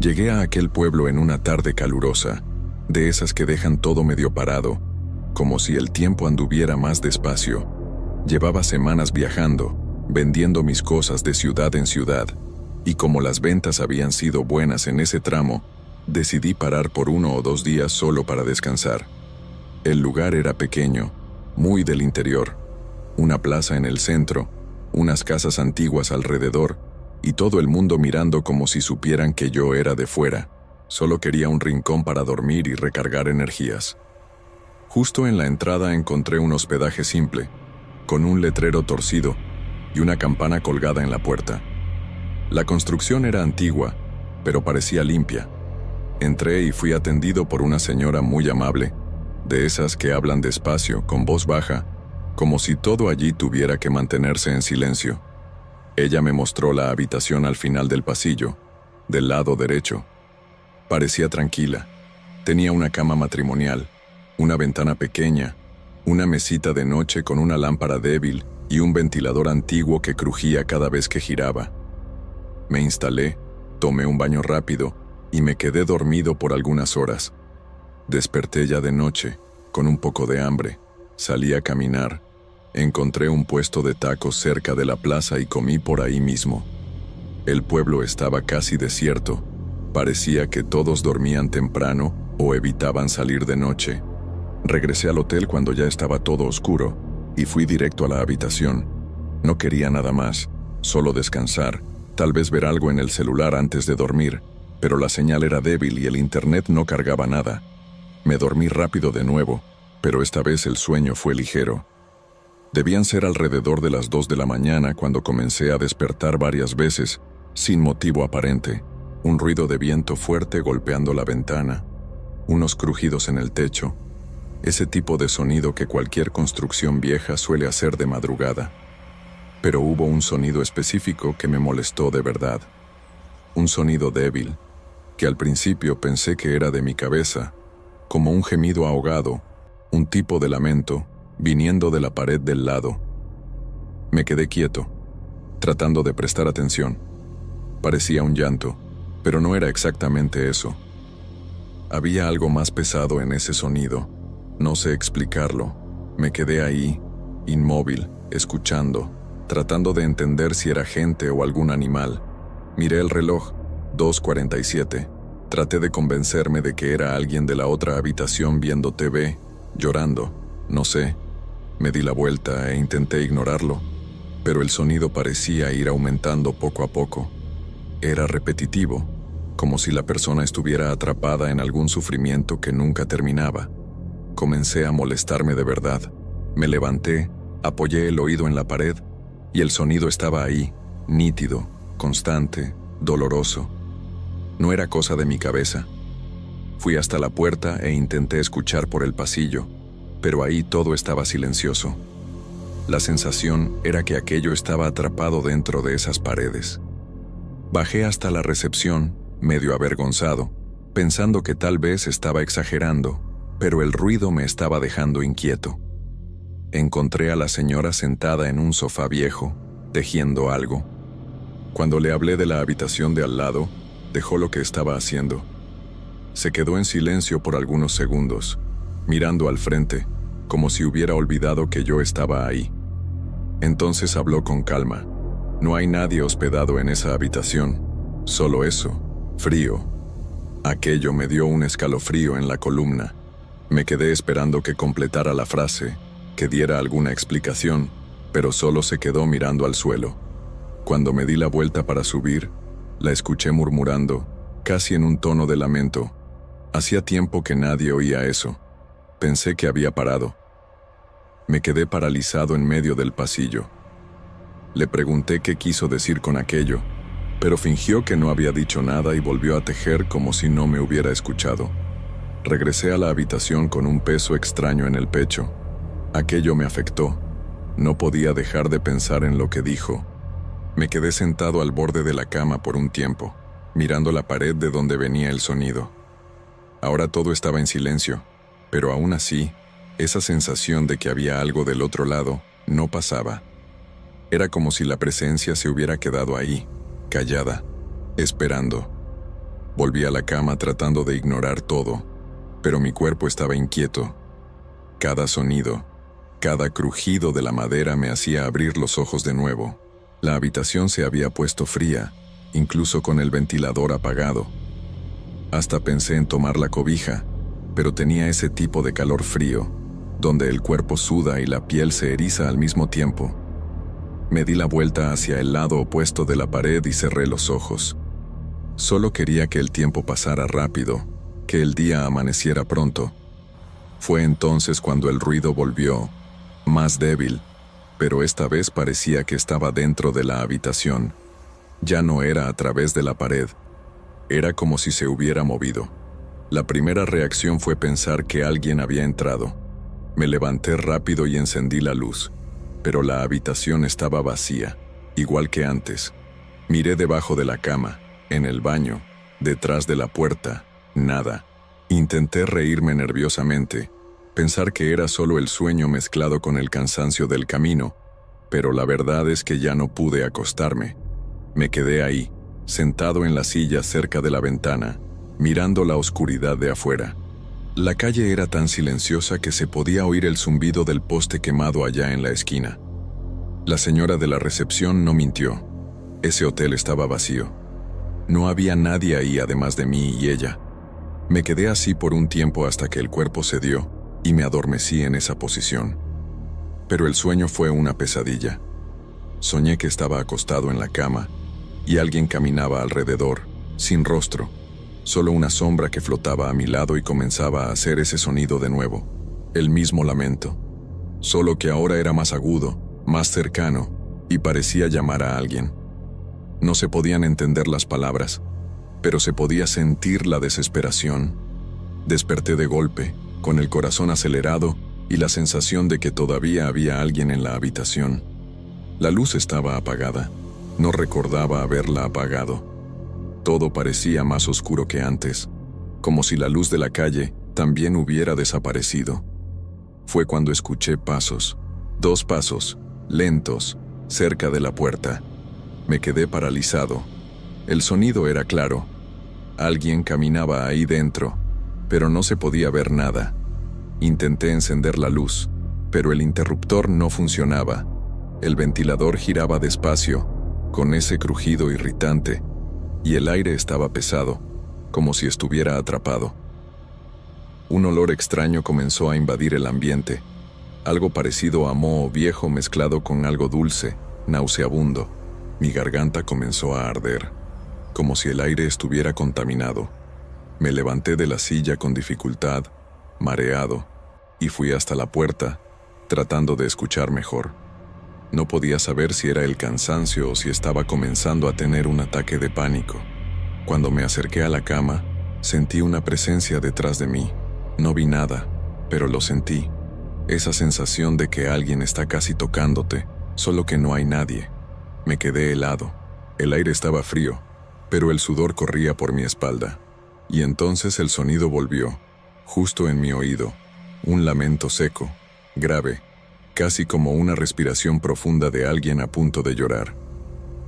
Llegué a aquel pueblo en una tarde calurosa, de esas que dejan todo medio parado, como si el tiempo anduviera más despacio. Llevaba semanas viajando, vendiendo mis cosas de ciudad en ciudad, y como las ventas habían sido buenas en ese tramo, decidí parar por 1 o 2 días solo para descansar. El lugar era pequeño, muy del interior, una plaza en el centro, unas casas antiguas alrededor, y todo el mundo mirando como si supieran que yo era de fuera. Solo quería un rincón para dormir y recargar energías. Justo en la entrada encontré un hospedaje simple, con un letrero torcido y una campana colgada en la puerta. La construcción era antigua, pero parecía limpia. Entré y fui atendido por una señora muy amable, de esas que hablan despacio, con voz baja, como si todo allí tuviera que mantenerse en silencio. Ella me mostró la habitación al final del pasillo, del lado derecho. Parecía tranquila. Tenía una cama matrimonial, una ventana pequeña, una mesita de noche con una lámpara débil y un ventilador antiguo que crujía cada vez que giraba. Me instalé, tomé un baño rápido y me quedé dormido por algunas horas. Desperté ya de noche, con un poco de hambre. Salí a caminar. Encontré un puesto de tacos cerca de la plaza y comí por ahí mismo. El pueblo estaba casi desierto. Parecía que todos dormían temprano o evitaban salir de noche. Regresé al hotel cuando ya estaba todo oscuro y fui directo a la habitación. No quería nada más, solo descansar, tal vez ver algo en el celular antes de dormir, pero la señal era débil y el internet no cargaba nada. Me dormí rápido de nuevo, pero esta vez el sueño fue ligero. Debían ser alrededor de las 2 de la mañana cuando comencé a despertar varias veces, sin motivo aparente. Un ruido de viento fuerte golpeando la ventana, unos crujidos en el techo, ese tipo de sonido que cualquier construcción vieja suele hacer de madrugada. Pero hubo un sonido específico que me molestó de verdad. Un sonido débil, que al principio pensé que era de mi cabeza, como un gemido ahogado, un tipo de lamento, viniendo de la pared del lado. Me quedé quieto, tratando de prestar atención. Parecía un llanto, pero no era exactamente eso. Había algo más pesado en ese sonido. No sé explicarlo. Me quedé ahí, inmóvil, escuchando, tratando de entender si era gente o algún animal. Miré el reloj, 2:47. Traté de convencerme de que era alguien de la otra habitación viendo TV, llorando, no sé. Me di la vuelta e intenté ignorarlo, pero el sonido parecía ir aumentando poco a poco. Era repetitivo, como si la persona estuviera atrapada en algún sufrimiento que nunca terminaba. Comencé a molestarme de verdad. Me levanté, apoyé el oído en la pared, y el sonido estaba ahí, nítido, constante, doloroso. No era cosa de mi cabeza. Fui hasta la puerta e intenté escuchar por el pasillo, pero ahí todo estaba silencioso. La sensación era que aquello estaba atrapado dentro de esas paredes. Bajé hasta la recepción, medio avergonzado, pensando que tal vez estaba exagerando, pero el ruido me estaba dejando inquieto. Encontré a la señora sentada en un sofá viejo, tejiendo algo. Cuando le hablé de la habitación de al lado, dejó lo que estaba haciendo. Se quedó en silencio por algunos segundos, mirando al frente, como si hubiera olvidado que yo estaba ahí. Entonces habló con calma. No hay nadie hospedado en esa habitación, solo eso, frío. Aquello me dio un escalofrío en la columna. Me quedé esperando que completara la frase, que diera alguna explicación, pero solo se quedó mirando al suelo. Cuando me di la vuelta para subir, la escuché murmurando, casi en un tono de lamento. Hacía tiempo que nadie oía eso. Pensé que había parado. Me quedé paralizado en medio del pasillo. Le pregunté qué quiso decir con aquello, pero fingió que no había dicho nada y volvió a tejer como si no me hubiera escuchado. Regresé a la habitación con un peso extraño en el pecho. Aquello me afectó. No podía dejar de pensar en lo que dijo. Me quedé sentado al borde de la cama por un tiempo, mirando la pared de donde venía el sonido. Ahora todo estaba en silencio, pero aún así, esa sensación de que había algo del otro lado no pasaba. Era como si la presencia se hubiera quedado ahí, callada, esperando. Volví a la cama tratando de ignorar todo, pero mi cuerpo estaba inquieto. Cada sonido, cada crujido de la madera me hacía abrir los ojos de nuevo. La habitación se había puesto fría, incluso con el ventilador apagado. Hasta pensé en tomar la cobija, pero tenía ese tipo de calor frío, donde el cuerpo suda y la piel se eriza al mismo tiempo. Me di la vuelta hacia el lado opuesto de la pared y cerré los ojos. Solo quería que el tiempo pasara rápido, que el día amaneciera pronto. Fue entonces cuando el ruido volvió, más débil, pero esta vez parecía que estaba dentro de la habitación. Ya no era a través de la pared, era como si se hubiera movido. La primera reacción fue pensar que alguien había entrado. Me levanté rápido y encendí la luz, pero la habitación estaba vacía, igual que antes. Miré debajo de la cama, en el baño, detrás de la puerta, nada. Intenté reírme nerviosamente, pensar que era solo el sueño mezclado con el cansancio del camino, pero la verdad es que ya no pude acostarme. Me quedé ahí, sentado en la silla cerca de la ventana, mirando la oscuridad de afuera. La calle era tan silenciosa que se podía oír el zumbido del poste quemado allá en la esquina. La señora de la recepción no mintió. Ese hotel estaba vacío. No había nadie ahí además de mí y ella. Me quedé así por un tiempo hasta que el cuerpo cedió y me adormecí en esa posición. Pero el sueño fue una pesadilla. Soñé que estaba acostado en la cama y alguien caminaba alrededor, sin rostro, solo una sombra que flotaba a mi lado y comenzaba a hacer ese sonido de nuevo, el mismo lamento, solo que ahora era más agudo, más cercano, y parecía llamar a alguien. No se podían entender las palabras, pero se podía sentir la desesperación. Desperté de golpe, con el corazón acelerado y la sensación de que todavía había alguien en la habitación. La luz estaba apagada. No recordaba haberla apagado. Todo parecía más oscuro que antes, como si la luz de la calle también hubiera desaparecido. Fue cuando escuché pasos, 2 pasos, lentos, cerca de la puerta. Me quedé paralizado. El sonido era claro. Alguien caminaba ahí dentro, pero no se podía ver nada. Intenté encender la luz, pero el interruptor no funcionaba. El ventilador giraba despacio, con ese crujido irritante, y el aire estaba pesado, como si estuviera atrapado. Un olor extraño comenzó a invadir el ambiente, algo parecido a moho viejo mezclado con algo dulce, nauseabundo. Mi garganta comenzó a arder, como si el aire estuviera contaminado. Me levanté de la silla con dificultad, mareado, y fui hasta la puerta, tratando de escuchar mejor. No podía saber si era el cansancio o si estaba comenzando a tener un ataque de pánico. Cuando me acerqué a la cama, sentí una presencia detrás de mí. No vi nada, pero lo sentí. Esa sensación de que alguien está casi tocándote, solo que no hay nadie. Me quedé helado. El aire estaba frío, pero el sudor corría por mi espalda. Y entonces el sonido volvió, justo en mi oído. Un lamento seco, grave, casi como una respiración profunda de alguien a punto de llorar.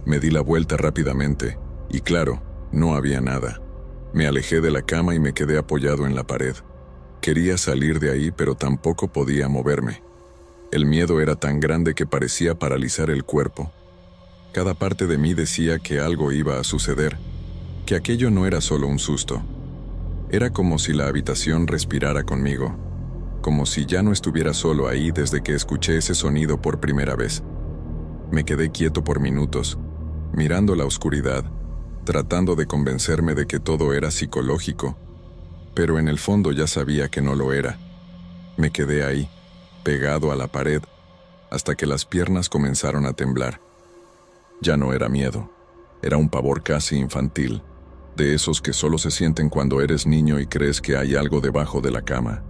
Me di la vuelta rápidamente, y claro, no había nada. Me alejé de la cama y me quedé apoyado en la pared. Quería salir de ahí, pero tampoco podía moverme. El miedo era tan grande que parecía paralizar el cuerpo. Cada parte de mí decía que algo iba a suceder, que aquello no era solo un susto. Era como si la habitación respirara conmigo, como si ya no estuviera solo ahí desde que escuché ese sonido por primera vez. Me quedé quieto por minutos, mirando la oscuridad, tratando de convencerme de que todo era psicológico, pero en el fondo ya sabía que no lo era. Me quedé ahí, pegado a la pared, hasta que las piernas comenzaron a temblar. Ya no era miedo, era un pavor casi infantil, de esos que solo se sienten cuando eres niño y crees que hay algo debajo de la cama.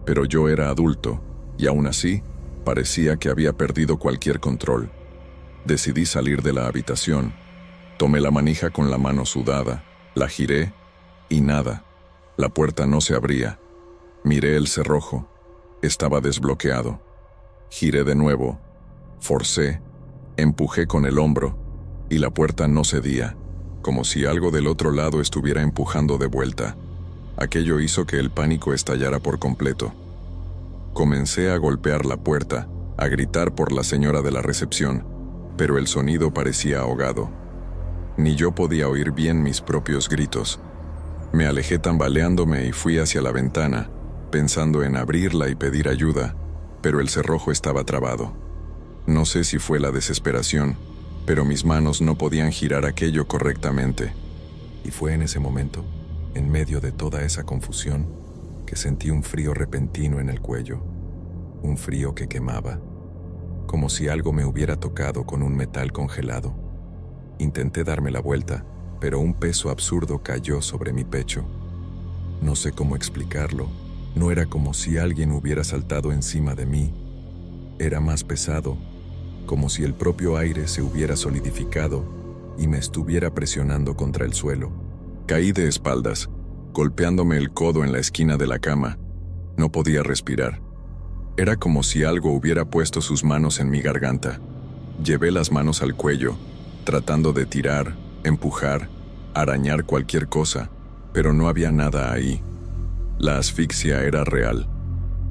Pero yo era adulto, y aún así, parecía que había perdido cualquier control. Decidí salir de la habitación. Tomé la manija con la mano sudada, la giré, y nada. La puerta no se abría. Miré el cerrojo. Estaba desbloqueado. Giré de nuevo. Forcé. Empujé con el hombro, y la puerta no cedía. como si algo del otro lado estuviera empujando de vuelta. Aquello hizo que el pánico estallara por completo. Comencé a golpear la puerta, a gritar por la señora de la recepción, pero el sonido parecía ahogado. Ni yo podía oír bien mis propios gritos. Me alejé tambaleándome y fui hacia la ventana, pensando en abrirla y pedir ayuda, pero el cerrojo estaba trabado. No sé si fue la desesperación, pero mis manos no podían girar aquello correctamente. Y fue en ese momento, en medio de toda esa confusión, que sentí un frío repentino en el cuello, un frío que quemaba, como si algo me hubiera tocado con un metal congelado. Intenté darme la vuelta, pero un peso absurdo cayó sobre mi pecho. No sé cómo explicarlo, no era como si alguien hubiera saltado encima de mí. Era más pesado, como si el propio aire se hubiera solidificado y me estuviera presionando contra el suelo. Caí de espaldas, golpeándome el codo en la esquina de la cama. No podía respirar. Era como si algo hubiera puesto sus manos en mi garganta. Llevé las manos al cuello, tratando de tirar, empujar, arañar cualquier cosa, pero no había nada ahí. La asfixia era real.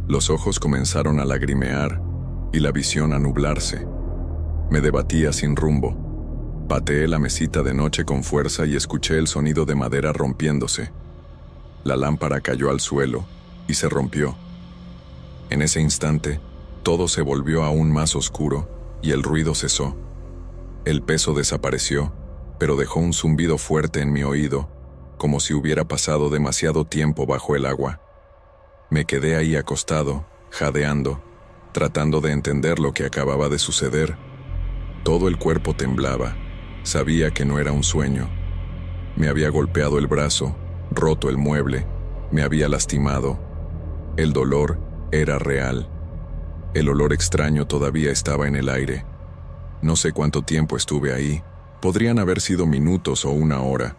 Los ojos comenzaron a lagrimear y la visión a nublarse. Me debatía sin rumbo. Pateé la mesita de noche con fuerza y escuché el sonido de madera rompiéndose. La lámpara cayó al suelo y se rompió. En ese instante, todo se volvió aún más oscuro y el ruido cesó. El peso desapareció, pero dejó un zumbido fuerte en mi oído, como si hubiera pasado demasiado tiempo bajo el agua. Me quedé ahí acostado, jadeando, tratando de entender lo que acababa de suceder. Todo el cuerpo temblaba. Sabía que no era un sueño. Me había golpeado el brazo, roto el mueble, me había lastimado. El dolor era real. El olor extraño todavía estaba en el aire. No sé cuánto tiempo estuve ahí. Podrían haber sido minutos o una hora,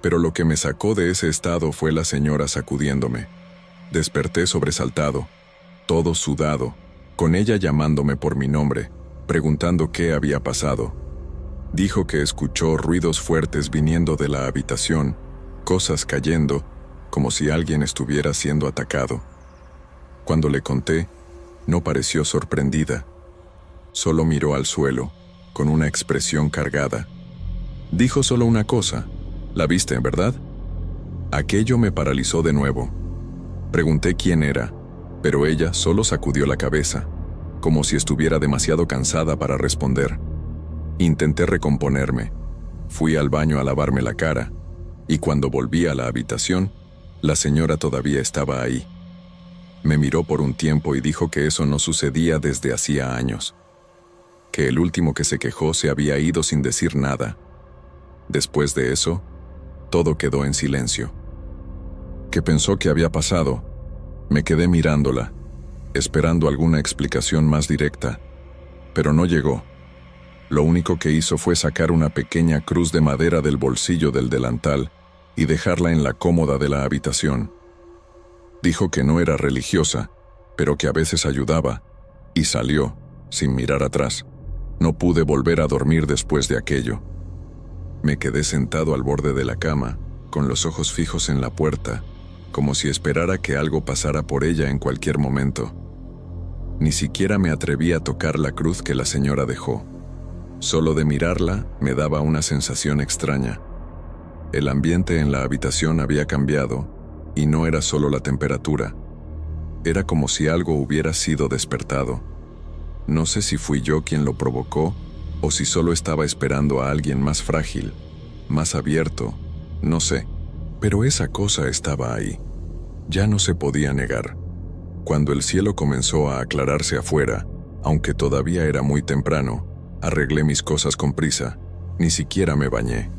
pero lo que me sacó de ese estado fue la señora sacudiéndome. Desperté sobresaltado, todo sudado, con ella llamándome por mi nombre, preguntando qué había pasado. Dijo que escuchó ruidos fuertes viniendo de la habitación, cosas cayendo, como si alguien estuviera siendo atacado. Cuando le conté, no pareció sorprendida. Solo miró al suelo, con una expresión cargada. Dijo solo una cosa: ¿la viste, verdad? Aquello me paralizó de nuevo. Pregunté quién era, pero ella solo sacudió la cabeza, como si estuviera demasiado cansada para responder. Intenté recomponerme. Fui al baño a lavarme la cara, y cuando volví a la habitación, la señora todavía estaba ahí. Me miró por un tiempo y dijo que eso no sucedía desde hacía años, que el último que se quejó se había ido sin decir nada. Después de eso, todo quedó en silencio. ¿Qué pensó que había pasado? Me quedé mirándola, esperando alguna explicación más directa, pero no llegó. Lo único que hizo fue sacar una pequeña cruz de madera del bolsillo del delantal y dejarla en la cómoda de la habitación. Dijo que no era religiosa, pero que a veces ayudaba, y salió, sin mirar atrás. No pude volver a dormir después de aquello. Me quedé sentado al borde de la cama, con los ojos fijos en la puerta, como si esperara que algo pasara por ella en cualquier momento. Ni siquiera me atreví a tocar la cruz que la señora dejó. Solo de mirarla me daba una sensación extraña. El ambiente en la habitación había cambiado, y no era solo la temperatura. Era como si algo hubiera sido despertado. No sé si fui yo quien lo provocó, o si solo estaba esperando a alguien más frágil, más abierto, no sé. Pero esa cosa estaba ahí. Ya no se podía negar. Cuando el cielo comenzó a aclararse afuera, aunque todavía era muy temprano, arreglé mis cosas con prisa. Ni siquiera me bañé.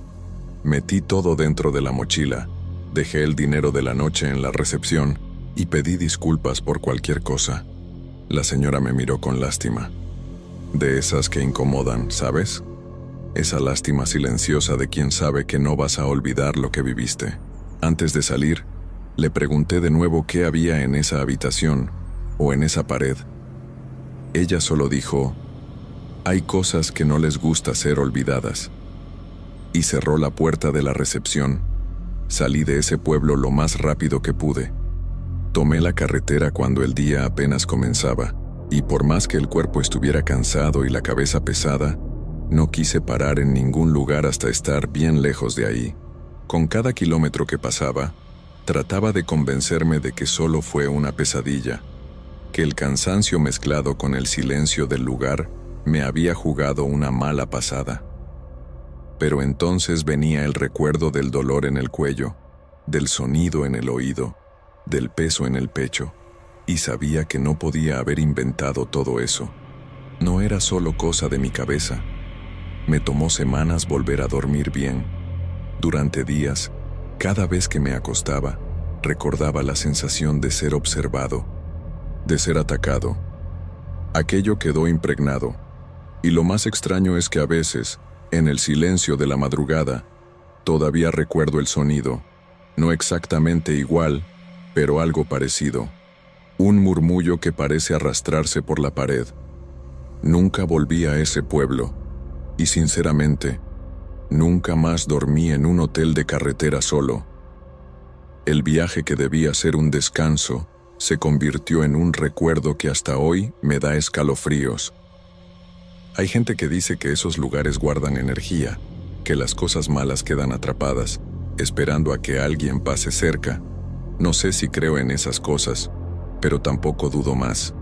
Metí todo dentro de la mochila, dejé el dinero de la noche en la recepción y pedí disculpas por cualquier cosa. La señora me miró con lástima. De esas que incomodan, ¿sabes? Esa lástima silenciosa de quien sabe que no vas a olvidar lo que viviste. Antes de salir, le pregunté de nuevo qué había en esa habitación o en esa pared. Ella solo dijo: hay cosas que no les gusta ser olvidadas. y cerró la puerta de la recepción. Salí de ese pueblo lo más rápido que pude. Tomé la carretera cuando el día apenas comenzaba, y por más que el cuerpo estuviera cansado y la cabeza pesada, no quise parar en ningún lugar hasta estar bien lejos de ahí. Con cada kilómetro que pasaba, trataba de convencerme de que solo fue una pesadilla, que el cansancio mezclado con el silencio del lugar me había jugado una mala pasada. Pero entonces venía el recuerdo del dolor en el cuello, del sonido en el oído, del peso en el pecho, y sabía que no podía haber inventado todo eso. No era solo cosa de mi cabeza. Me tomó semanas volver a dormir bien. Durante días, cada vez que me acostaba, recordaba la sensación de ser observado, de ser atacado. Aquello quedó impregnado, y lo más extraño es que a veces, en el silencio de la madrugada, todavía recuerdo el sonido, no exactamente igual, pero algo parecido. Un murmullo que parece arrastrarse por la pared. Nunca volví a ese pueblo, y sinceramente, nunca más dormí en un hotel de carretera solo. El viaje que debía ser un descanso se convirtió en un recuerdo que hasta hoy me da escalofríos. Hay gente que dice que esos lugares guardan energía, que las cosas malas quedan atrapadas, esperando a que alguien pase cerca. No sé si creo en esas cosas, pero tampoco dudo más.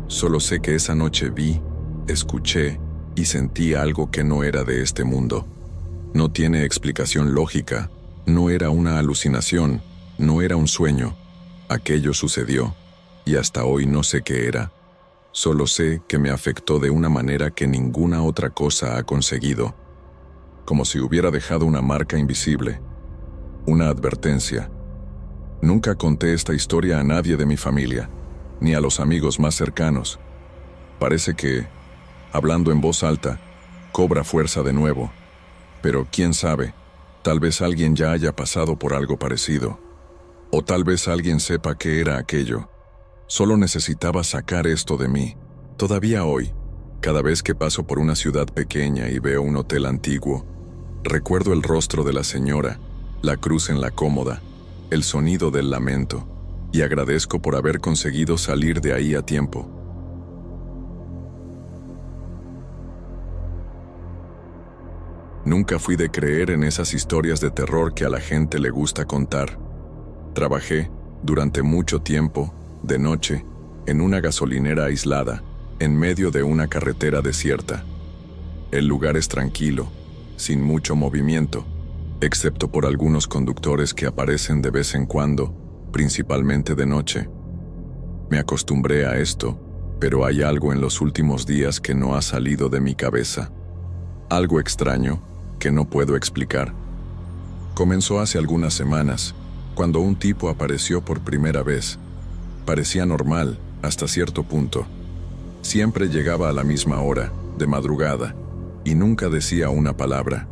Solo sé que esa noche vi, escuché y sentí algo que no era de este mundo. No tiene explicación lógica, no era una alucinación, no era un sueño. Aquello sucedió, y hasta hoy no sé qué era. Solo sé que me afectó de una manera que ninguna otra cosa ha conseguido. Como si hubiera dejado una marca invisible, una advertencia. Nunca conté esta historia a nadie de mi familia, ni a los amigos más cercanos. Parece que, hablando en voz alta, cobra fuerza de nuevo. Pero quién sabe, tal vez alguien ya haya pasado por algo parecido. O tal vez alguien sepa qué era aquello. Solo necesitaba sacar esto de mí. Todavía hoy, cada vez que paso por una ciudad pequeña y veo un hotel antiguo, recuerdo el rostro de la señora, la cruz en la cómoda, el sonido del lamento, y agradezco por haber conseguido salir de ahí a tiempo. Nunca fui de creer en esas historias de terror que a la gente le gusta contar. Trabajé, durante mucho tiempo, de noche, en una gasolinera aislada, en medio de una carretera desierta. El lugar es tranquilo, sin mucho movimiento, excepto por algunos conductores que aparecen de vez en cuando, principalmente de noche. Me acostumbré a esto, pero hay algo en los últimos días que no ha salido de mi cabeza. Algo extraño que no puedo explicar. Comenzó hace algunas semanas, cuando un tipo apareció por primera vez. Parecía normal, hasta cierto punto. Siempre llegaba a la misma hora, de madrugada, y nunca decía una palabra.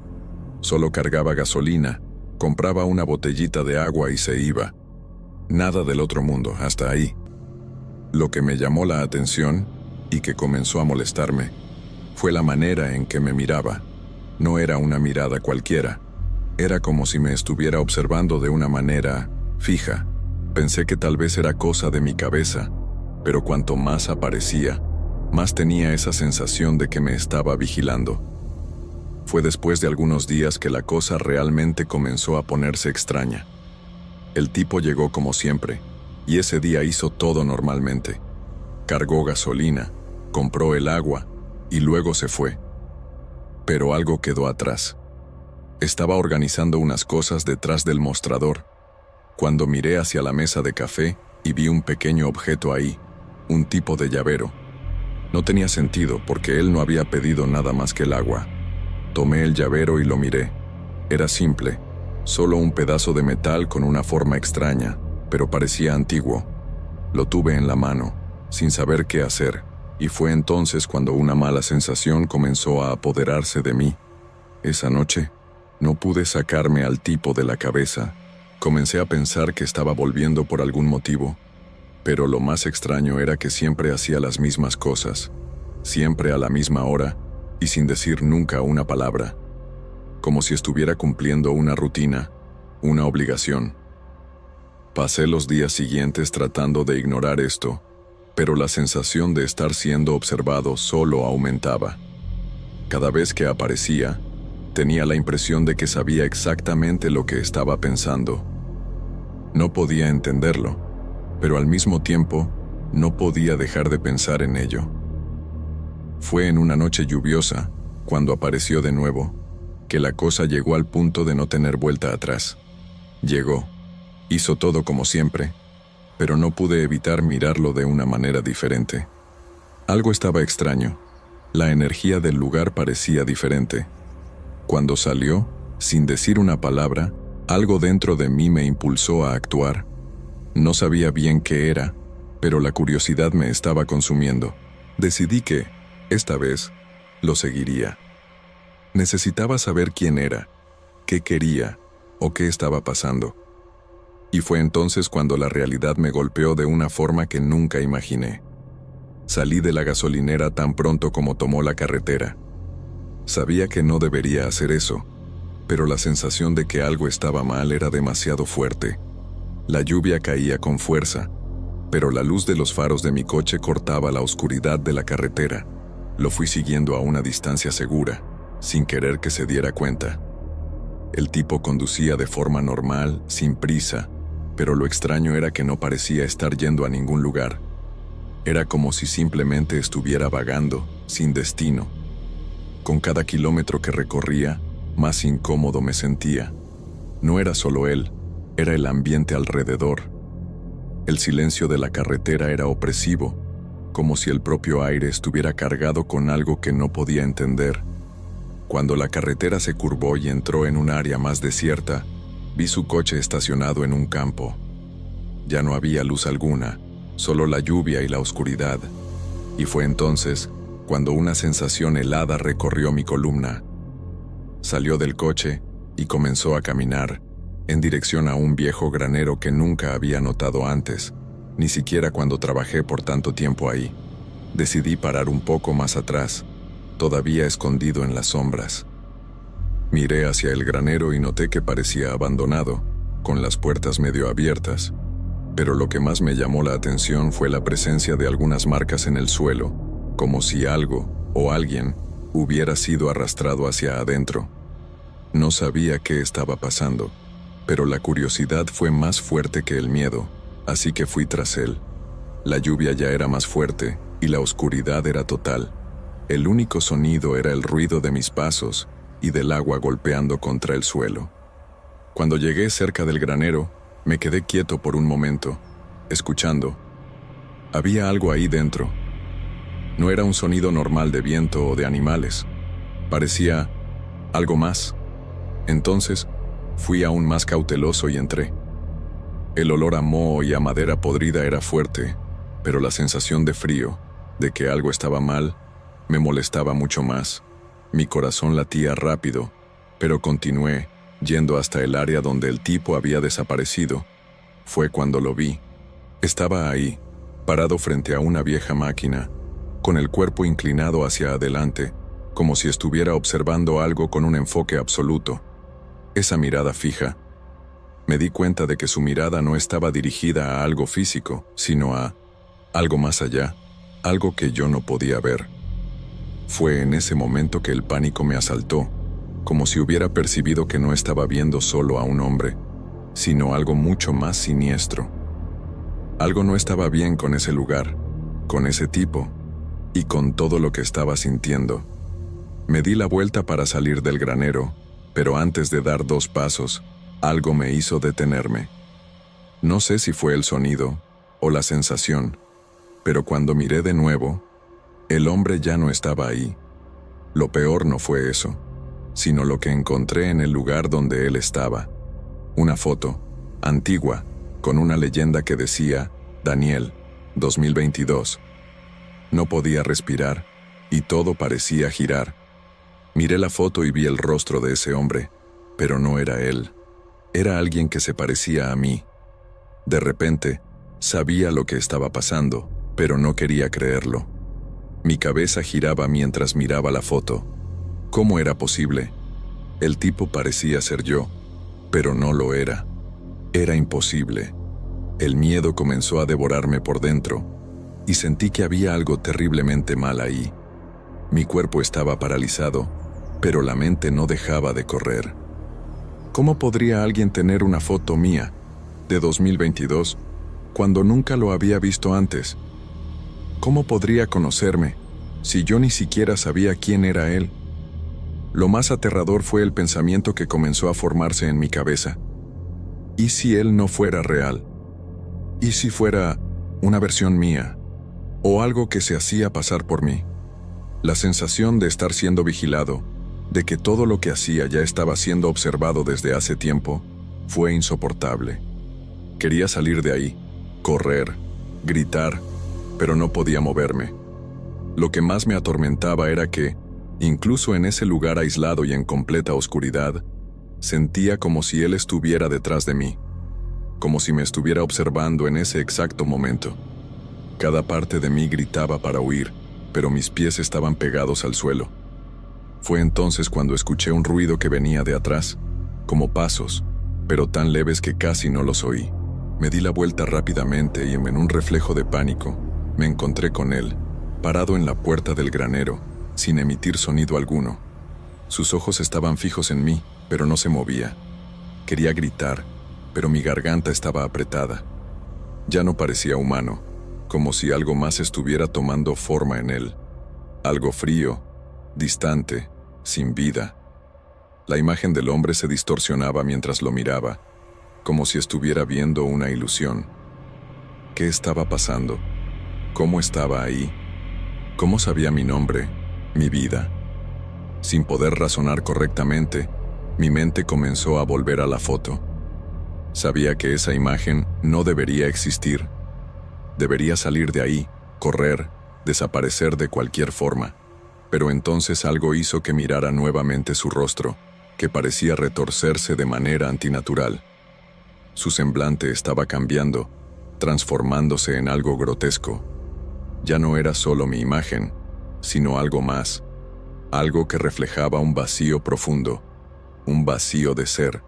Solo cargaba gasolina, compraba una botellita de agua y se iba. Nada del otro mundo, hasta ahí. Lo que me llamó la atención, y que comenzó a molestarme, fue la manera en que me miraba. No era una mirada cualquiera. Era como si me estuviera observando de una manera fija. Pensé que tal vez era cosa de mi cabeza, pero cuanto más aparecía, más tenía esa sensación de que me estaba vigilando. Fue después de algunos días que la cosa realmente comenzó a ponerse extraña. El tipo llegó como siempre, y ese día hizo todo normalmente. Cargó gasolina, compró el agua, y luego se fue. Pero algo quedó atrás. Estaba organizando unas cosas detrás del mostrador, cuando miré hacia la mesa de café y vi un pequeño objeto ahí, un tipo de llavero. No tenía sentido porque él no había pedido nada más que el agua. Tomé el llavero y lo miré. Era simple, solo un pedazo de metal con una forma extraña, pero parecía antiguo. Lo tuve en la mano, sin saber qué hacer, y fue entonces cuando una mala sensación comenzó a apoderarse de mí. Esa noche, no pude sacarme al tipo de la cabeza. Comencé a pensar que estaba volviendo por algún motivo, pero lo más extraño era que siempre hacía las mismas cosas, siempre a la misma hora y sin decir nunca una palabra. como si estuviera cumpliendo una rutina, una obligación. Pasé los días siguientes tratando de ignorar esto, pero la sensación de estar siendo observado solo aumentaba. Cada vez que aparecía, tenía la impresión de que sabía exactamente lo que estaba pensando. No podía entenderlo, pero al mismo tiempo, no podía dejar de pensar en ello. Fue en una noche lluviosa, cuando apareció de nuevo, que la cosa llegó al punto de no tener vuelta atrás. Llegó, hizo todo como siempre, pero no pude evitar mirarlo de una manera diferente. Algo estaba extraño. La energía del lugar parecía diferente. Cuando salió, sin decir una palabra, algo dentro de mí me impulsó a actuar. No sabía bien qué era, pero la curiosidad me estaba consumiendo. Decidí que, esta vez, lo seguiría. Necesitaba saber quién era, qué quería o qué estaba pasando. Y fue entonces cuando la realidad me golpeó de una forma que nunca imaginé. Salí de la gasolinera tan pronto como tomó la carretera. Sabía que no debería hacer eso, pero la sensación de que algo estaba mal era demasiado fuerte. La lluvia caía con fuerza, pero la luz de los faros de mi coche cortaba la oscuridad de la carretera. Lo fui siguiendo a una distancia segura, sin querer que se diera cuenta. El tipo conducía de forma normal, sin prisa, pero lo extraño era que no parecía estar yendo a ningún lugar. Era como si simplemente estuviera vagando, sin destino. Con cada kilómetro que recorría, más incómodo me sentía. No era solo él, era el ambiente alrededor. El silencio de la carretera era opresivo, como si el propio aire estuviera cargado con algo que no podía entender. Cuando la carretera se curvó y entró en un área más desierta, vi su coche estacionado en un campo. Ya no había luz alguna, solo la lluvia y la oscuridad. Y fue entonces cuando una sensación helada recorrió mi columna. Salió del coche y comenzó a caminar en dirección a un viejo granero que nunca había notado antes, ni siquiera cuando trabajé por tanto tiempo ahí. Decidí parar un poco más atrás, todavía escondido en las sombras. Miré hacia el granero y noté que parecía abandonado, con las puertas medio abiertas, pero lo que más me llamó la atención fue la presencia de algunas marcas en el suelo, como si algo o alguien hubiera sido arrastrado hacia adentro. No sabía qué estaba pasando, pero la curiosidad fue más fuerte que el miedo, así que fui tras él. La lluvia ya era más fuerte y la oscuridad era total. El único sonido era el ruido de mis pasos y del agua golpeando contra el suelo. Cuando llegué cerca del granero, me quedé quieto por un momento, escuchando. Había algo ahí dentro. No era un sonido normal de viento o de animales. Parecía algo más. Entonces, fui aún más cauteloso y entré. El olor a moho y a madera podrida era fuerte, pero la sensación de frío, de que algo estaba mal, me molestaba mucho más. Mi corazón latía rápido, pero continué, yendo hasta el área donde el tipo había desaparecido. Fue cuando lo vi. Estaba ahí, parado frente a una vieja máquina, con el cuerpo inclinado hacia adelante, como si estuviera observando algo con un enfoque absoluto. Esa mirada fija. Me di cuenta de que su mirada no estaba dirigida a algo físico, sino a algo más allá, algo que yo no podía ver. Fue en ese momento que el pánico me asaltó, como si hubiera percibido que no estaba viendo solo a un hombre, sino algo mucho más siniestro. Algo no estaba bien con ese lugar, con ese tipo, y con todo lo que estaba sintiendo. Me di la vuelta para salir del granero, pero antes de dar 2 pasos, algo me hizo detenerme. No sé si fue el sonido o la sensación, pero cuando miré de nuevo, el hombre ya no estaba ahí. Lo peor no fue eso, sino lo que encontré en el lugar donde él estaba. Una foto, antigua, con una leyenda que decía, Daniel, 2022. No podía respirar, y todo parecía girar. Miré la foto y vi el rostro de ese hombre, pero no era él. Era alguien que se parecía a mí. De repente, sabía lo que estaba pasando, pero no quería creerlo. Mi cabeza giraba mientras miraba la foto. ¿Cómo era posible? El tipo parecía ser yo, pero no lo era. Era imposible. El miedo comenzó a devorarme por dentro, y sentí que había algo terriblemente mal ahí. Mi cuerpo estaba paralizado, pero la mente no dejaba de correr. ¿Cómo podría alguien tener una foto mía, de 2022, cuando nunca lo había visto antes? ¿Cómo podría conocerme, si yo ni siquiera sabía quién era él? Lo más aterrador fue el pensamiento que comenzó a formarse en mi cabeza. ¿Y si él no fuera real? ¿Y si fuera una versión mía? ¿O algo que se hacía pasar por mí? La sensación de estar siendo vigilado, de que todo lo que hacía ya estaba siendo observado desde hace tiempo, fue insoportable. Quería salir de ahí, correr, gritar, pero no podía moverme. Lo que más me atormentaba era que, incluso en ese lugar aislado y en completa oscuridad, sentía como si él estuviera detrás de mí, como si me estuviera observando en ese exacto momento. Cada parte de mí gritaba para huir, pero mis pies estaban pegados al suelo. Fue entonces cuando escuché un ruido que venía de atrás, como pasos, pero tan leves que casi no los oí. Me di la vuelta rápidamente y en un reflejo de pánico, me encontré con él, parado en la puerta del granero, sin emitir sonido alguno. Sus ojos estaban fijos en mí, pero no se movía. Quería gritar, pero mi garganta estaba apretada. Ya no parecía humano, como si algo más estuviera tomando forma en él. Algo frío, distante, sin vida. La imagen del hombre se distorsionaba mientras lo miraba, como si estuviera viendo una ilusión. ¿Qué estaba pasando? ¿Cómo estaba ahí? ¿Cómo sabía mi nombre, mi vida? Sin poder razonar correctamente, mi mente comenzó a volver a la foto. Sabía que esa imagen no debería existir. Debería salir de ahí, correr, desaparecer de cualquier forma. Pero entonces algo hizo que mirara nuevamente su rostro, que parecía retorcerse de manera antinatural. Su semblante estaba cambiando, transformándose en algo grotesco. Ya no era solo mi imagen, sino algo más, algo que reflejaba un vacío profundo, un vacío de ser.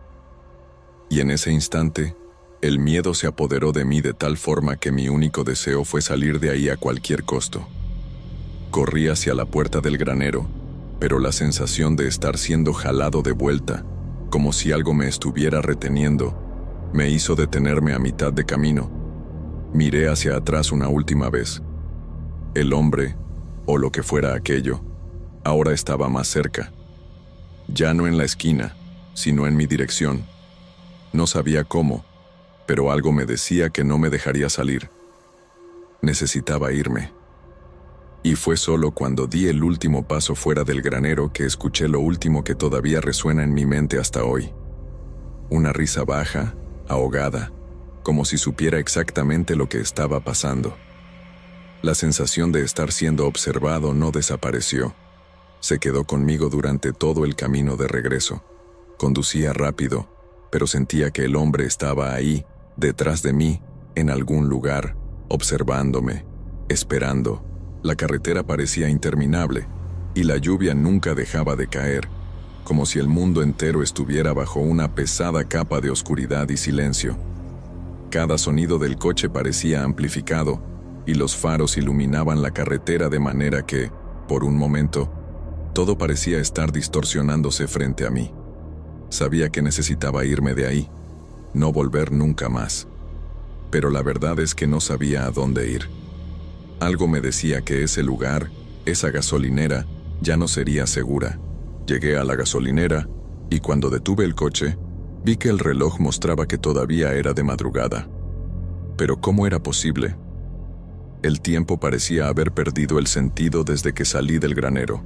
Y en ese instante, el miedo se apoderó de mí de tal forma que mi único deseo fue salir de ahí a cualquier costo. Corrí hacia la puerta del granero, pero la sensación de estar siendo jalado de vuelta, como si algo me estuviera reteniendo, me hizo detenerme a mitad de camino. Miré hacia atrás una última vez. El hombre, o lo que fuera aquello, ahora estaba más cerca. Ya no en la esquina, sino en mi dirección. No sabía cómo, pero algo me decía que no me dejaría salir. Necesitaba irme. Y fue solo cuando di el último paso fuera del granero que escuché lo último que todavía resuena en mi mente hasta hoy. Una risa baja, ahogada, como si supiera exactamente lo que estaba pasando. La sensación de estar siendo observado no desapareció. Se quedó conmigo durante todo el camino de regreso. Conducía rápido, pero sentía que el hombre estaba ahí, detrás de mí, en algún lugar, observándome, esperando. La carretera parecía interminable, y la lluvia nunca dejaba de caer, como si el mundo entero estuviera bajo una pesada capa de oscuridad y silencio. Cada sonido del coche parecía amplificado, y los faros iluminaban la carretera de manera que, por un momento, todo parecía estar distorsionándose frente a mí. Sabía que necesitaba irme de ahí, no volver nunca más. Pero la verdad es que no sabía a dónde ir. Algo me decía que ese lugar, esa gasolinera, ya no sería segura. Llegué a la gasolinera, y cuando detuve el coche, vi que el reloj mostraba que todavía era de madrugada. Pero ¿cómo era posible? El tiempo parecía haber perdido el sentido desde que salí del granero.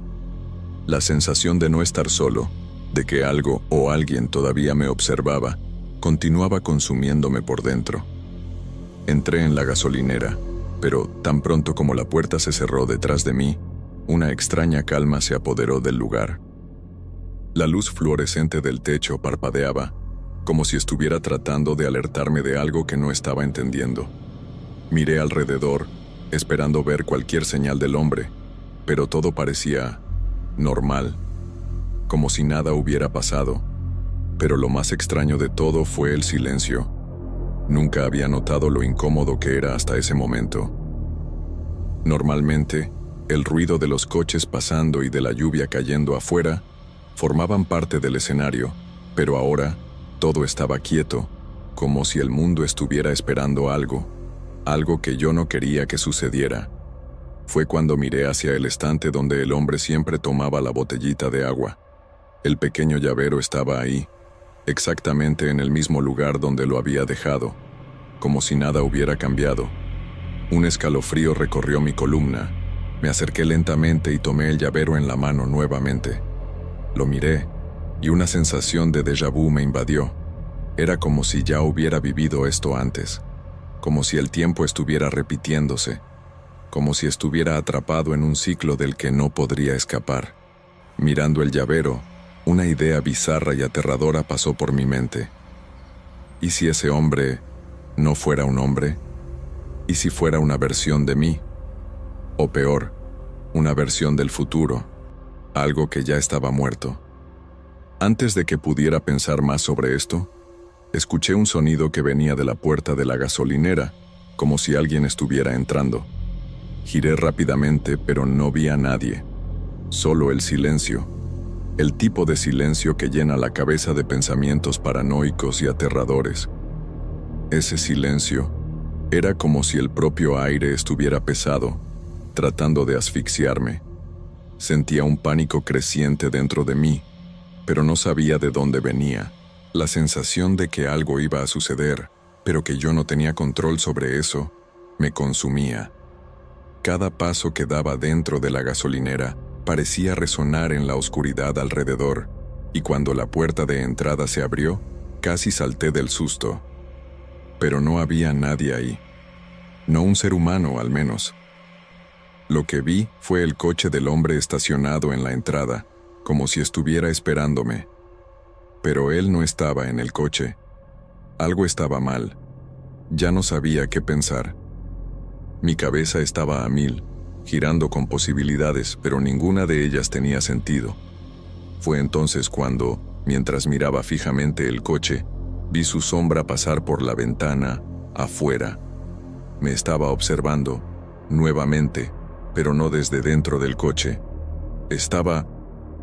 La sensación de no estar solo, de que algo o alguien todavía me observaba, continuaba consumiéndome por dentro. Entré en la gasolinera, pero tan pronto como la puerta se cerró detrás de mí, una extraña calma se apoderó del lugar. La luz fluorescente del techo parpadeaba, como si estuviera tratando de alertarme de algo que no estaba entendiendo. Miré alrededor, esperando ver cualquier señal del hombre, pero todo parecía normal, como si nada hubiera pasado. Pero lo más extraño de todo fue el silencio. Nunca había notado lo incómodo que era hasta ese momento. Normalmente, el ruido de los coches pasando y de la lluvia cayendo afuera formaban parte del escenario, pero ahora todo estaba quieto, como si el mundo estuviera esperando algo que yo no quería que sucediera. Fue cuando miré hacia el estante donde el hombre siempre tomaba la botellita de agua. El pequeño llavero estaba ahí, exactamente en el mismo lugar donde lo había dejado, como si nada hubiera cambiado. Un escalofrío recorrió mi columna. Me acerqué lentamente y tomé el llavero en la mano nuevamente. Lo miré, y una sensación de déjà vu me invadió. Era como si ya hubiera vivido esto antes, como si el tiempo estuviera repitiéndose, como si estuviera atrapado en un ciclo del que no podría escapar. Mirando el llavero, una idea bizarra y aterradora pasó por mi mente. ¿Y si ese hombre no fuera un hombre? ¿Y si fuera una versión de mí? O peor, una versión del futuro, algo que ya estaba muerto. Antes de que pudiera pensar más sobre esto, escuché un sonido que venía de la puerta de la gasolinera, como si alguien estuviera entrando. Giré rápidamente, pero no vi a nadie. Solo el silencio. El tipo de silencio que llena la cabeza de pensamientos paranoicos y aterradores. Ese silencio era como si el propio aire estuviera pesado, tratando de asfixiarme. Sentía un pánico creciente dentro de mí, pero no sabía de dónde venía. La sensación de que algo iba a suceder, pero que yo no tenía control sobre eso, me consumía. Cada paso que daba dentro de la gasolinera parecía resonar en la oscuridad alrededor, y cuando la puerta de entrada se abrió, casi salté del susto. Pero no había nadie ahí. No un ser humano, al menos. Lo que vi fue el coche del hombre estacionado en la entrada, como si estuviera esperándome. Pero él no estaba en el coche. Algo estaba mal. Ya no sabía qué pensar. Mi cabeza estaba a mil, girando con posibilidades, pero ninguna de ellas tenía sentido. Fue entonces cuando, mientras miraba fijamente el coche, vi su sombra pasar por la ventana, afuera. Me estaba observando, nuevamente, pero no desde dentro del coche. Estaba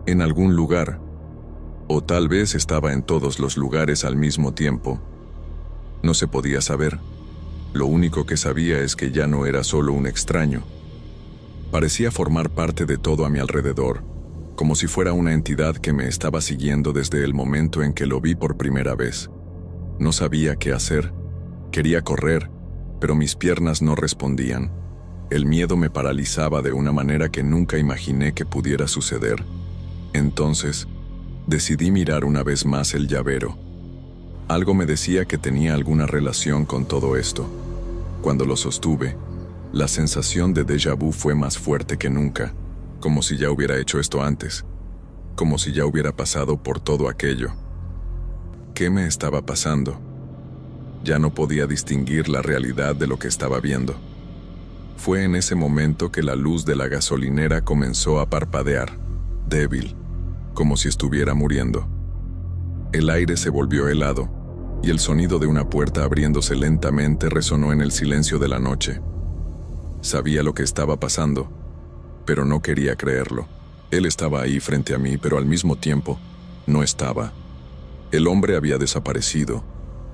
en algún lugar, o tal vez estaba en todos los lugares al mismo tiempo. No se podía saber. Lo único que sabía es que ya no era solo un extraño. Parecía formar parte de todo a mi alrededor, como si fuera una entidad que me estaba siguiendo desde el momento en que lo vi por primera vez. No sabía qué hacer. Quería correr, pero mis piernas no respondían. El miedo me paralizaba de una manera que nunca imaginé que pudiera suceder. Entonces, decidí mirar una vez más el llavero. Algo me decía que tenía alguna relación con todo esto. Cuando lo sostuve, la sensación de déjà vu fue más fuerte que nunca, como si ya hubiera hecho esto antes, como si ya hubiera pasado por todo aquello. ¿Qué me estaba pasando? Ya no podía distinguir la realidad de lo que estaba viendo. Fue en ese momento que la luz de la gasolinera comenzó a parpadear, débil, como si estuviera muriendo. El aire se volvió helado, y el sonido de una puerta abriéndose lentamente resonó en el silencio de la noche. Sabía lo que estaba pasando, pero no quería creerlo. Él estaba ahí frente a mí, pero al mismo tiempo, no estaba. El hombre había desaparecido,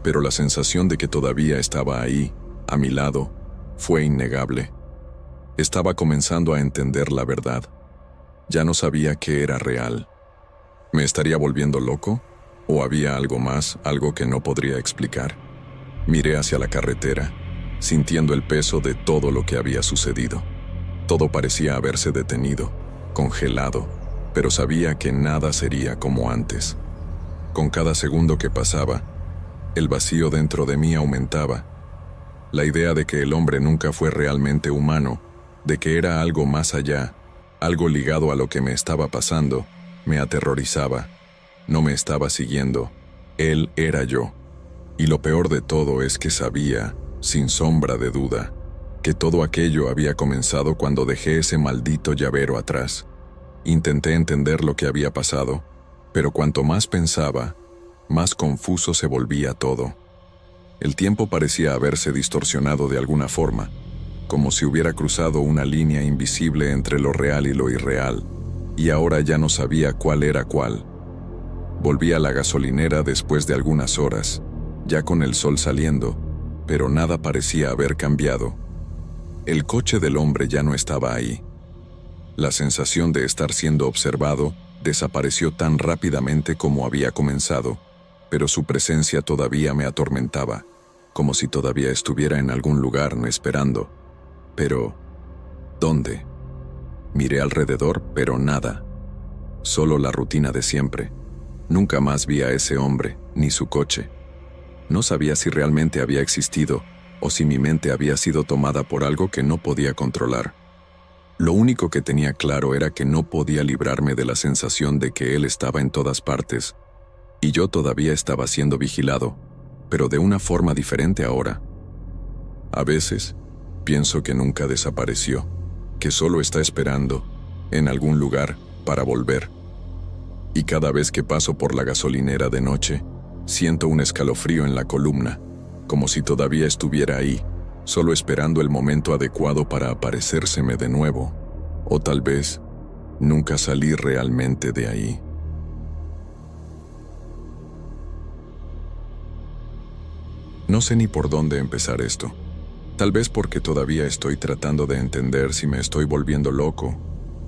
pero la sensación de que todavía estaba ahí, a mi lado, fue innegable. Estaba comenzando a entender la verdad. Ya no sabía qué era real. ¿Me estaría volviendo loco? ¿O había algo más, algo que no podría explicar? Miré hacia la carretera, sintiendo el peso de todo lo que había sucedido. Todo parecía haberse detenido, congelado, pero sabía que nada sería como antes. Con cada segundo que pasaba, el vacío dentro de mí aumentaba. La idea de que el hombre nunca fue realmente humano, de que era algo más allá, algo ligado a lo que me estaba pasando, me aterrorizaba. No me estaba siguiendo, él era yo. Y lo peor de todo es que sabía, sin sombra de duda, que todo aquello había comenzado cuando dejé ese maldito llavero atrás. Intenté entender lo que había pasado, Pero cuanto más pensaba, más confuso se volvía todo. El tiempo parecía haberse distorsionado de alguna forma, como si hubiera cruzado una línea invisible entre lo real y lo irreal, y ahora ya no sabía cuál era cuál. Volví a la gasolinera después de algunas horas, ya con el sol saliendo, pero nada parecía haber cambiado. El coche del hombre ya no estaba ahí. La sensación de estar siendo observado desapareció tan rápidamente como había comenzado, pero su presencia todavía me atormentaba, como si todavía estuviera en algún lugar esperando. Pero, ¿dónde? Miré alrededor, pero nada. Solo la rutina de siempre. Nunca más vi a ese hombre, ni su coche. No sabía si realmente había existido, o si mi mente había sido tomada por algo que no podía controlar. Lo único que tenía claro era que no podía librarme de la sensación de que él estaba en todas partes, y yo todavía estaba siendo vigilado, pero de una forma diferente ahora. A veces, pienso que nunca desapareció, que solo está esperando, en algún lugar, para volver. Y cada vez que paso por la gasolinera de noche, siento un escalofrío en la columna, como si todavía estuviera ahí, solo esperando el momento adecuado para aparecérseme de nuevo, o tal vez nunca salí realmente de ahí. No sé ni por dónde empezar esto. Tal vez porque todavía estoy tratando de entender si me estoy volviendo loco,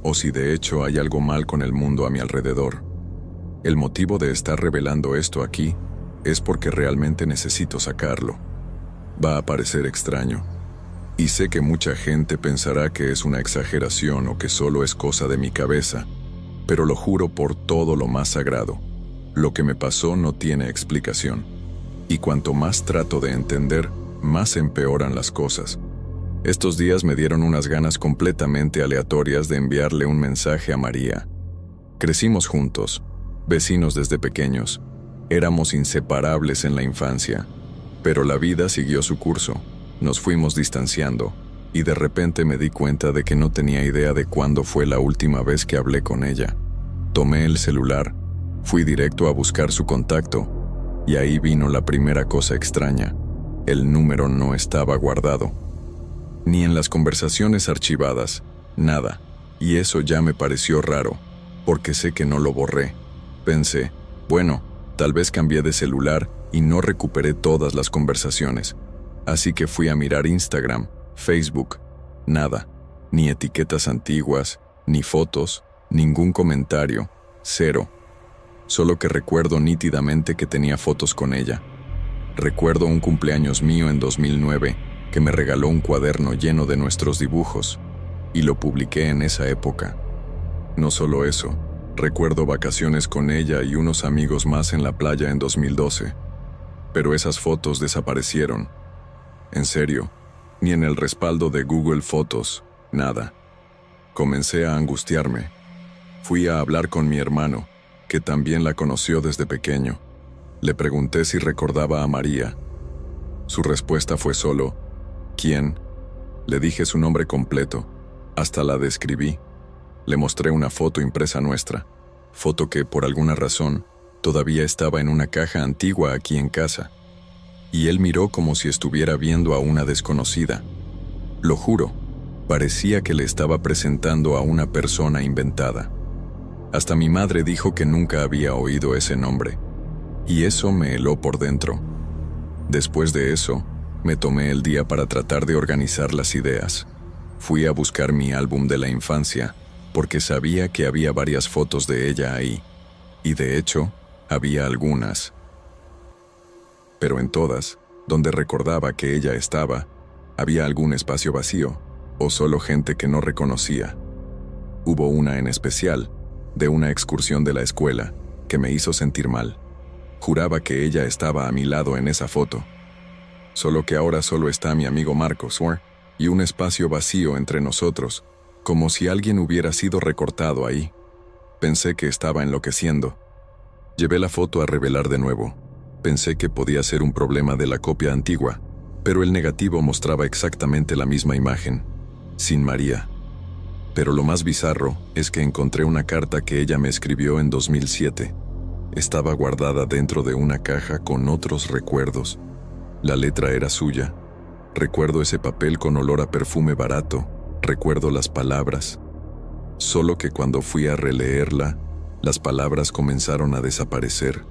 o si de hecho hay algo mal con el mundo a mi alrededor. El motivo de estar revelando esto aquí es porque realmente necesito sacarlo. Va a parecer extraño, y sé que mucha gente pensará que es una exageración o que solo es cosa de mi cabeza, pero lo juro por todo lo más sagrado. Lo que me pasó no tiene explicación, y cuanto más trato de entender, más empeoran las cosas. Estos días me dieron unas ganas completamente aleatorias de enviarle un mensaje a María. Crecimos juntos, vecinos desde pequeños, éramos inseparables en la infancia. Pero la vida siguió su curso, nos fuimos distanciando, y de repente me di cuenta de que no tenía idea de cuándo fue la última vez que hablé con ella. Tomé el celular, fui directo a buscar su contacto, y ahí vino la primera cosa extraña. El número no estaba guardado. Ni en las conversaciones archivadas, nada, y eso ya me pareció raro, porque sé que no lo borré. Pensé, bueno, tal vez cambié de celular y no recuperé todas las conversaciones. Así que fui a mirar Instagram, Facebook, nada, ni etiquetas antiguas, ni fotos, ningún comentario, cero. Solo que recuerdo nítidamente que tenía fotos con ella. Recuerdo un cumpleaños mío en 2009 que me regaló un cuaderno lleno de nuestros dibujos, y lo publiqué en esa época. No solo eso, recuerdo vacaciones con ella y unos amigos más en la playa en 2012. Pero esas fotos desaparecieron. En serio, ni en el respaldo de Google Fotos, nada. Comencé a angustiarme. Fui a hablar con mi hermano, que también la conoció desde pequeño. Le pregunté si recordaba a María. Su respuesta fue solo, ¿quién? Le dije su nombre completo, hasta la describí. Le mostré una foto impresa nuestra, foto que, por alguna razón, todavía estaba en una caja antigua aquí en casa. Y él miró como si estuviera viendo a una desconocida. Lo juro, parecía que le estaba presentando a una persona inventada. Hasta mi madre dijo que nunca había oído ese nombre, y eso me heló por dentro. Después de eso, me tomé el día para tratar de organizar las ideas. Fui a buscar mi álbum de la infancia, porque sabía que había varias fotos de ella ahí, y de hecho, había algunas. Pero en todas, donde recordaba que ella estaba, había algún espacio vacío, o solo gente que no reconocía. Hubo una en especial, de una excursión de la escuela, que me hizo sentir mal. Juraba que ella estaba a mi lado en esa foto. Solo que ahora solo está mi amigo Marcos, y un espacio vacío entre nosotros, como si alguien hubiera sido recortado ahí. Pensé que estaba enloqueciendo. Llevé la foto a revelar de nuevo. Pensé que podía ser un problema de la copia antigua, pero el negativo mostraba exactamente la misma imagen, sin María. Pero lo más bizarro es que encontré una carta que ella me escribió en 2007. Estaba guardada dentro de una caja con otros recuerdos. La letra era suya. Recuerdo ese papel con olor a perfume barato. Recuerdo las palabras. Solo que cuando fui a releerla, las palabras comenzaron a desaparecer.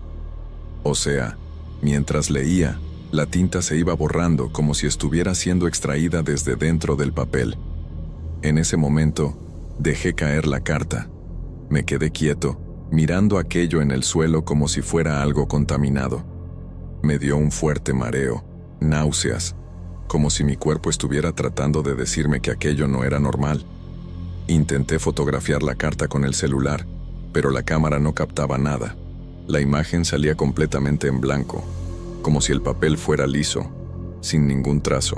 O sea, mientras leía, la tinta se iba borrando como si estuviera siendo extraída desde dentro del papel. En ese momento, dejé caer la carta. Me quedé quieto, mirando aquello en el suelo como si fuera algo contaminado. Me dio un fuerte mareo, náuseas, como si mi cuerpo estuviera tratando de decirme que aquello no era normal. Intenté fotografiar la carta con el celular, pero la cámara no captaba nada. La imagen salía completamente en blanco, como si el papel fuera liso, sin ningún trazo.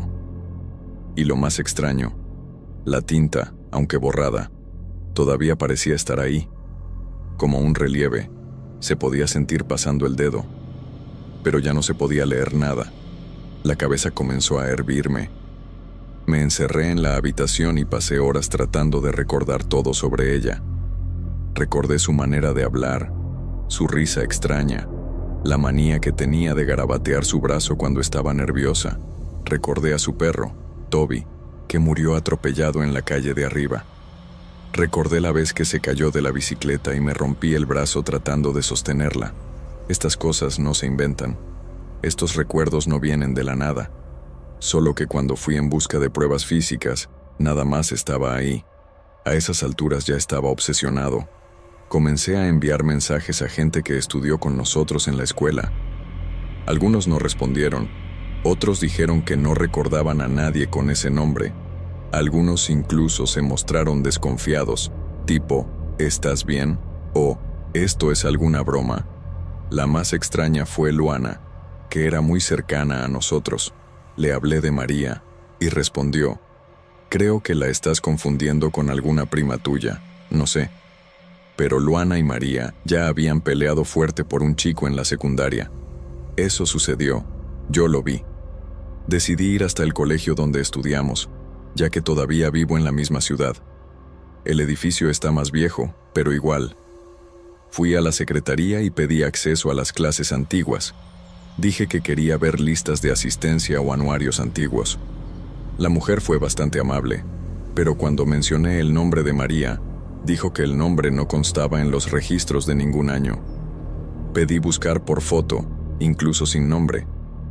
Y lo más extraño, la tinta, aunque borrada, todavía parecía estar ahí. Como un relieve, se podía sentir pasando el dedo, pero ya no se podía leer nada. La cabeza comenzó a hervirme. Me encerré en la habitación y pasé horas tratando de recordar todo sobre ella. Recordé su manera de hablar, su risa extraña, la manía que tenía de garabatear su brazo cuando estaba nerviosa. Recordé a su perro, Toby, que murió atropellado en la calle de arriba. Recordé la vez que se cayó de la bicicleta y me rompí el brazo tratando de sostenerla. Estas cosas no se inventan. Estos recuerdos no vienen de la nada. Solo que cuando fui en busca de pruebas físicas, nada más estaba ahí. A esas alturas ya estaba obsesionado. Comencé a enviar mensajes a gente que estudió con nosotros en la escuela. Algunos no respondieron. Otros dijeron que no recordaban a nadie con ese nombre. Algunos incluso se mostraron desconfiados, tipo, ¿estás bien? O, ¿esto es alguna broma? La más extraña fue Luana, que era muy cercana a nosotros. Le hablé de María, y respondió, creo que la estás confundiendo con alguna prima tuya, no sé. Pero Luana y María ya habían peleado fuerte por un chico en la secundaria. Eso sucedió, yo lo vi. Decidí ir hasta el colegio donde estudiamos, ya que todavía vivo en la misma ciudad. El edificio está más viejo, pero igual. Fui a la secretaría y pedí acceso a las clases antiguas. Dije que quería ver listas de asistencia o anuarios antiguos. La mujer fue bastante amable, pero cuando mencioné el nombre de María, dijo que el nombre no constaba en los registros de ningún año. Pedí buscar por foto, incluso sin nombre,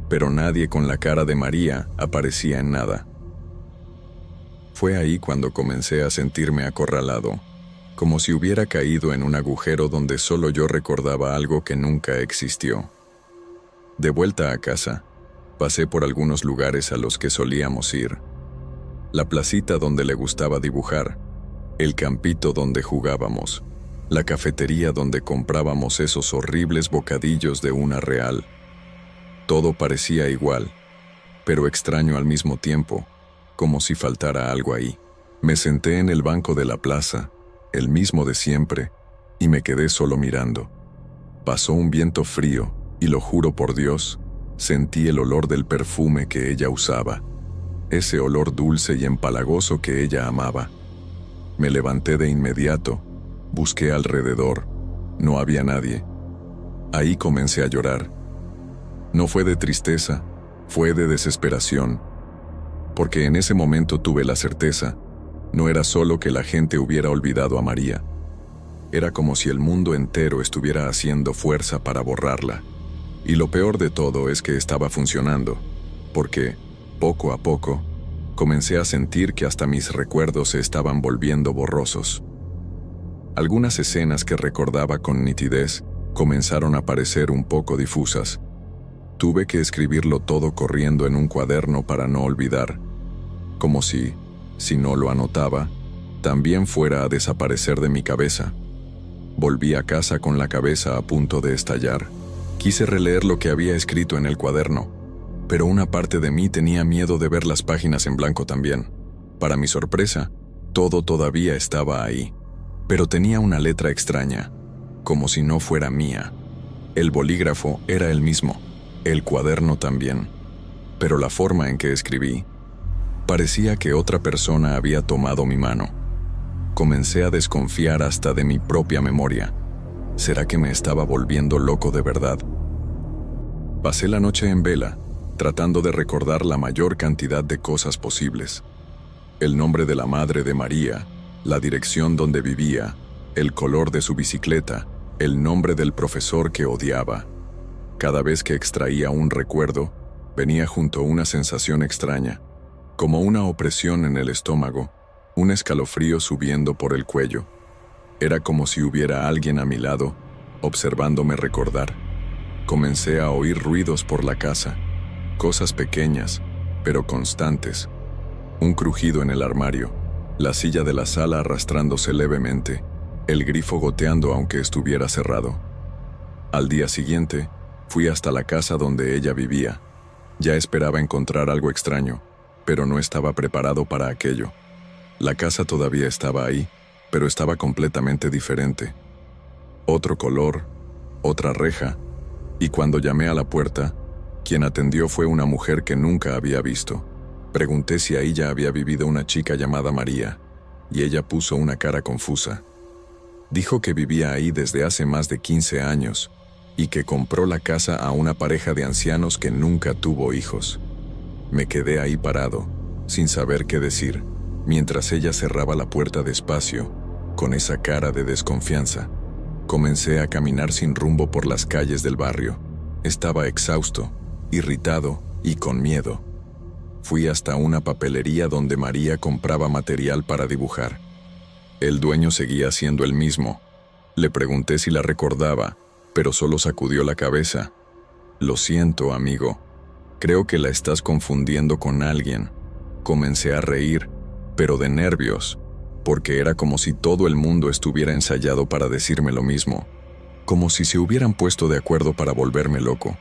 pero nadie con la cara de María aparecía en nada. Fue ahí cuando comencé a sentirme acorralado, como si hubiera caído en un agujero donde solo yo recordaba algo que nunca existió. De vuelta a casa, pasé por algunos lugares a los que solíamos ir. La placita donde le gustaba dibujar, el campito donde jugábamos, la cafetería donde comprábamos esos horribles bocadillos de una real. Todo parecía igual, pero extraño al mismo tiempo, como si faltara algo ahí. Me senté en el banco de la plaza, el mismo de siempre, y me quedé solo mirando. Pasó un viento frío, y lo juro por Dios, sentí el olor del perfume que ella usaba, ese olor dulce y empalagoso que ella amaba. Me levanté de inmediato, busqué alrededor, no había nadie. Ahí comencé a llorar. No fue de tristeza, fue de desesperación, porque en ese momento tuve la certeza, no era solo que la gente hubiera olvidado a María, era como si el mundo entero estuviera haciendo fuerza para borrarla. Y lo peor de todo es que estaba funcionando, porque, poco a poco, comencé a sentir que hasta mis recuerdos se estaban volviendo borrosos. Algunas escenas que recordaba con nitidez comenzaron a parecer un poco difusas. Tuve que escribirlo todo corriendo en un cuaderno para no olvidar, como si no lo anotaba, también fuera a desaparecer de mi cabeza. Volví a casa con la cabeza a punto de estallar. Quise releer lo que había escrito en el cuaderno, pero una parte de mí tenía miedo de ver las páginas en blanco también. Para mi sorpresa, todo todavía estaba ahí, pero tenía una letra extraña, como si no fuera mía. El bolígrafo era el mismo, el cuaderno también, pero la forma en que escribí, parecía que otra persona había tomado mi mano. Comencé a desconfiar hasta de mi propia memoria. ¿Será que me estaba volviendo loco de verdad? Pasé la noche en vela, tratando de recordar la mayor cantidad de cosas posibles. El nombre de la madre de María, la dirección donde vivía, el color de su bicicleta, el nombre del profesor que odiaba. Cada vez que extraía un recuerdo, venía junto una sensación extraña, como una opresión en el estómago, un escalofrío subiendo por el cuello. Era como si hubiera alguien a mi lado, observándome recordar. Comencé a oír ruidos por la casa, cosas pequeñas, pero constantes. Un crujido en el armario, la silla de la sala arrastrándose levemente, el grifo goteando aunque estuviera cerrado. Al día siguiente, fui hasta la casa donde ella vivía. Ya esperaba encontrar algo extraño, pero no estaba preparado para aquello. La casa todavía estaba ahí, pero estaba completamente diferente. Otro color, otra reja, y cuando llamé a la puerta, quien atendió fue una mujer que nunca había visto. Pregunté si ahí ya había vivido una chica llamada María, y ella puso una cara confusa. Dijo que vivía ahí desde hace más de 15 años, y que compró la casa a una pareja de ancianos que nunca tuvo hijos. Me quedé ahí parado, sin saber qué decir, mientras ella cerraba la puerta despacio, con esa cara de desconfianza. Comencé a caminar sin rumbo por las calles del barrio. Estaba exhausto, irritado y con miedo. Fui hasta una papelería donde María compraba material para dibujar. El dueño seguía siendo el mismo. Le pregunté si la recordaba, pero solo sacudió la cabeza. Lo siento, amigo. Creo que la estás confundiendo con alguien. Comencé a reír, pero de nervios, porque era como si todo el mundo estuviera ensayado para decirme lo mismo, como si se hubieran puesto de acuerdo para volverme loco.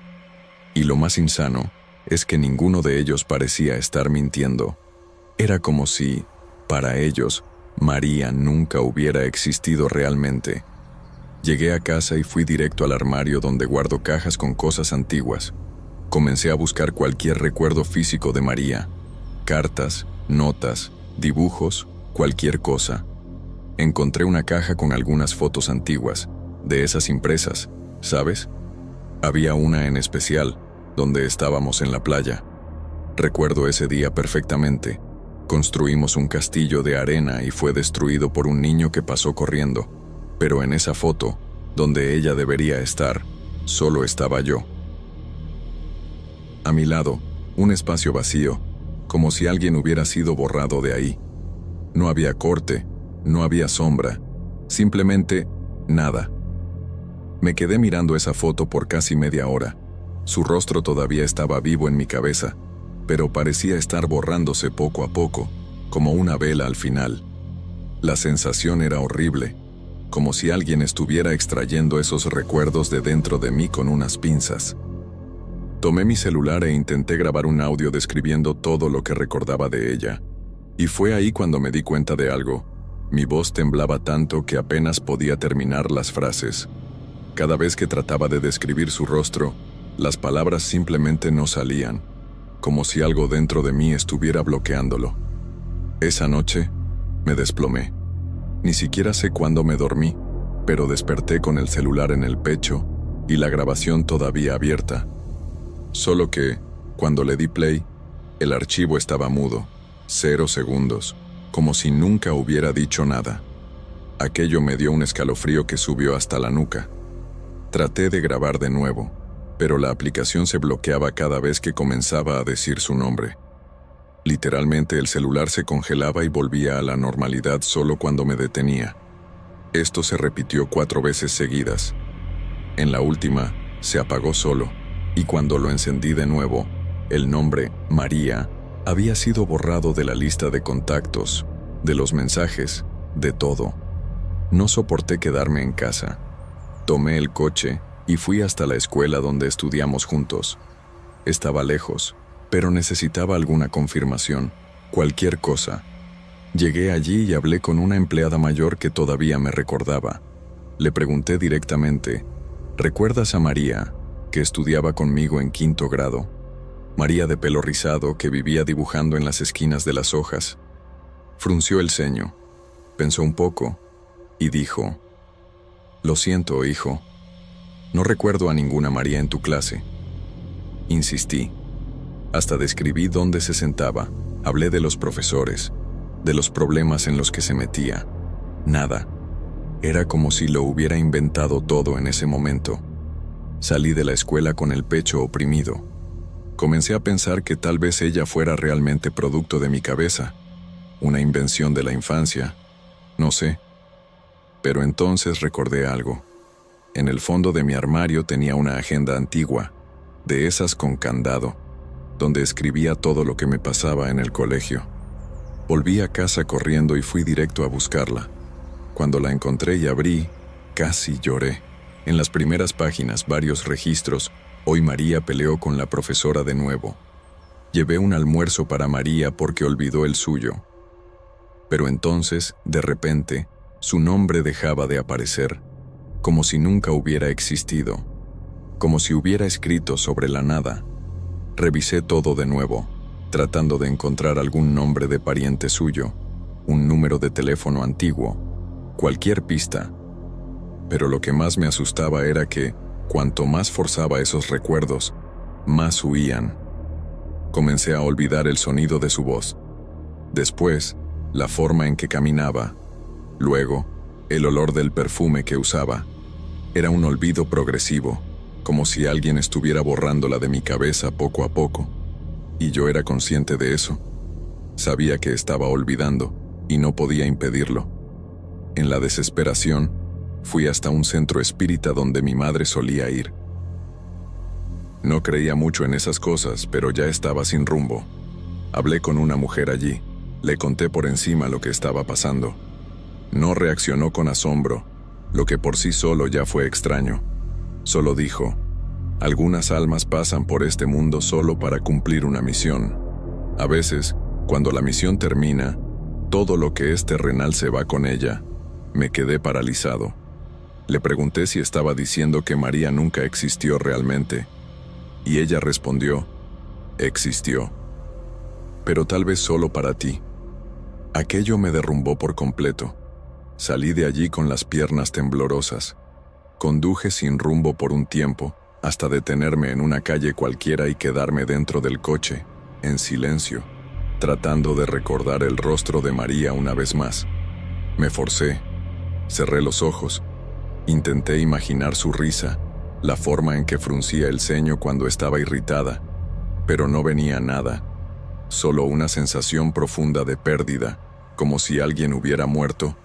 Y lo más insano es que ninguno de ellos parecía estar mintiendo. Era como si, para ellos, María nunca hubiera existido realmente. Llegué a casa y fui directo al armario donde guardo cajas con cosas antiguas. Comencé a buscar cualquier recuerdo físico de María. Cartas, notas, dibujos, cualquier cosa. Encontré una caja con algunas fotos antiguas, de esas impresas, ¿sabes? Había una en especial, donde estábamos en la playa. Recuerdo ese día perfectamente. Construimos un castillo de arena y fue destruido por un niño que pasó corriendo. Pero en esa foto, donde ella debería estar, solo estaba yo. A mi lado, un espacio vacío, como si alguien hubiera sido borrado de ahí. No había corte, no había sombra, simplemente nada. Me quedé mirando esa foto por casi media hora. Su rostro todavía estaba vivo en mi cabeza, pero parecía estar borrándose poco a poco, como una vela al final. La sensación era horrible, como si alguien estuviera extrayendo esos recuerdos de dentro de mí con unas pinzas. Tomé mi celular e intenté grabar un audio describiendo todo lo que recordaba de ella. Y fue ahí cuando me di cuenta de algo. Mi voz temblaba tanto que apenas podía terminar las frases. Cada vez que trataba de describir su rostro, las palabras simplemente no salían, como si algo dentro de mí estuviera bloqueándolo. Esa noche, me desplomé. Ni siquiera sé cuándo me dormí, pero desperté con el celular en el pecho y la grabación todavía abierta. Solo que, cuando le di play, el archivo estaba mudo, 0 segundos, como si nunca hubiera dicho nada. Aquello me dio un escalofrío que subió hasta la nuca. Traté de grabar de nuevo, pero la aplicación se bloqueaba cada vez que comenzaba a decir su nombre. Literalmente el celular se congelaba y volvía a la normalidad solo cuando me detenía. Esto se repitió 4 veces seguidas. En la última, se apagó solo, y cuando lo encendí de nuevo, el nombre, María, había sido borrado de la lista de contactos, de los mensajes, de todo. No soporté quedarme en casa. Tomé el coche y fui hasta la escuela donde estudiamos juntos. Estaba lejos, pero necesitaba alguna confirmación, cualquier cosa. Llegué allí y hablé con una empleada mayor que todavía me recordaba. Le pregunté directamente, ¿recuerdas a María, que estudiaba conmigo en 5º grado? María de pelo rizado que vivía dibujando en las esquinas de las hojas. Frunció el ceño, pensó un poco y dijo, Lo siento, hijo. No recuerdo a ninguna María en tu clase. Insistí. Hasta describí dónde se sentaba. Hablé de los profesores, de los problemas en los que se metía. Nada. Era como si lo hubiera inventado todo en ese momento. Salí de la escuela con el pecho oprimido. Comencé a pensar que tal vez ella fuera realmente producto de mi cabeza, una invención de la infancia, no sé. Pero entonces recordé algo. En el fondo de mi armario tenía una agenda antigua, de esas con candado, donde escribía todo lo que me pasaba en el colegio. Volví a casa corriendo y fui directo a buscarla. Cuando la encontré y abrí, casi lloré. En las primeras páginas, varios registros. Hoy María peleó con la profesora de nuevo. Llevé un almuerzo para María porque olvidó el suyo. Pero entonces, de repente, su nombre dejaba de aparecer, como si nunca hubiera existido, como si hubiera escrito sobre la nada. Revisé todo de nuevo, tratando de encontrar algún nombre de pariente suyo, un número de teléfono antiguo, cualquier pista. Pero lo que más me asustaba era que, cuanto más forzaba esos recuerdos, más huían. Comencé a olvidar el sonido de su voz. Después, la forma en que caminaba. Luego, el olor del perfume que usaba. Era un olvido progresivo, como si alguien estuviera borrándola de mi cabeza poco a poco. Y yo era consciente de eso. Sabía que estaba olvidando, y no podía impedirlo. En la desesperación, fui hasta un centro espírita donde mi madre solía ir. No creía mucho en esas cosas, pero ya estaba sin rumbo. Hablé con una mujer allí. Le conté por encima lo que estaba pasando. No reaccionó con asombro, lo que por sí solo ya fue extraño. Solo dijo: algunas almas pasan por este mundo solo para cumplir una misión. A veces, cuando la misión termina, todo lo que es terrenal se va con ella. Me quedé paralizado. Le pregunté si estaba diciendo que María nunca existió realmente, y ella respondió: existió, pero tal vez solo para ti. Aquello me derrumbó por completo. Salí de allí con las piernas temblorosas. Conduje sin rumbo por un tiempo, hasta detenerme en una calle cualquiera y quedarme dentro del coche, en silencio, tratando de recordar el rostro de María una vez más. Me forcé, cerré los ojos. Intenté imaginar su risa, la forma en que fruncía el ceño cuando estaba irritada, pero no venía nada, solo una sensación profunda de pérdida, como si alguien hubiera muerto,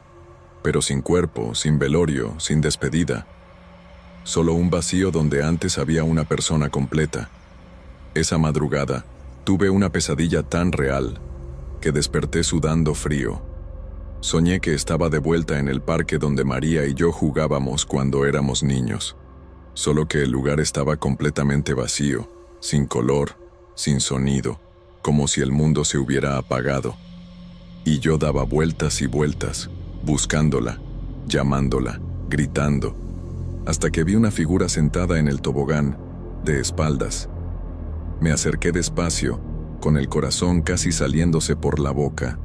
pero sin cuerpo, sin velorio, sin despedida. Solo un vacío donde antes había una persona completa. Esa madrugada, tuve una pesadilla tan real, que desperté sudando frío. Soñé que estaba de vuelta en el parque donde María y yo jugábamos cuando éramos niños. Solo que el lugar estaba completamente vacío, sin color, sin sonido, como si el mundo se hubiera apagado. Y yo daba vueltas y vueltas, buscándola, llamándola, gritando, hasta que vi una figura sentada en el tobogán, de espaldas. Me acerqué despacio, con el corazón casi saliéndose por la boca.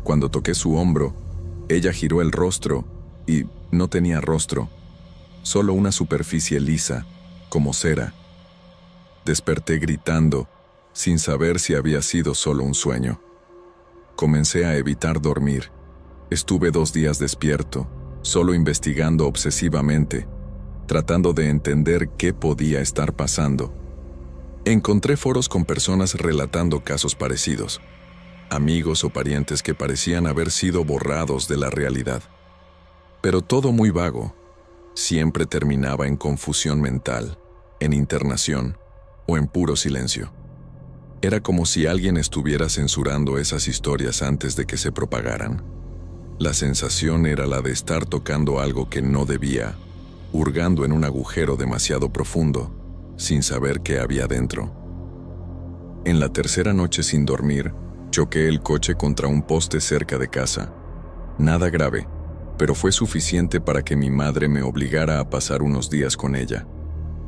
Cuando toqué su hombro, ella giró el rostro y no tenía rostro, solo una superficie lisa, como cera. Desperté gritando, sin saber si había sido solo un sueño. Comencé a evitar dormir. Estuve 2 días despierto, solo investigando obsesivamente, tratando de entender qué podía estar pasando. Encontré foros con personas relatando casos parecidos. Amigos o parientes que parecían haber sido borrados de la realidad. Pero todo muy vago. Siempre terminaba en confusión mental, en internación o en puro silencio. Era como si alguien estuviera censurando esas historias antes de que se propagaran. La sensación era la de estar tocando algo que no debía, hurgando en un agujero demasiado profundo, sin saber qué había dentro. En la tercera noche sin dormir, choqué el coche contra un poste cerca de casa. Nada grave, pero fue suficiente para que mi madre me obligara a pasar unos días con ella.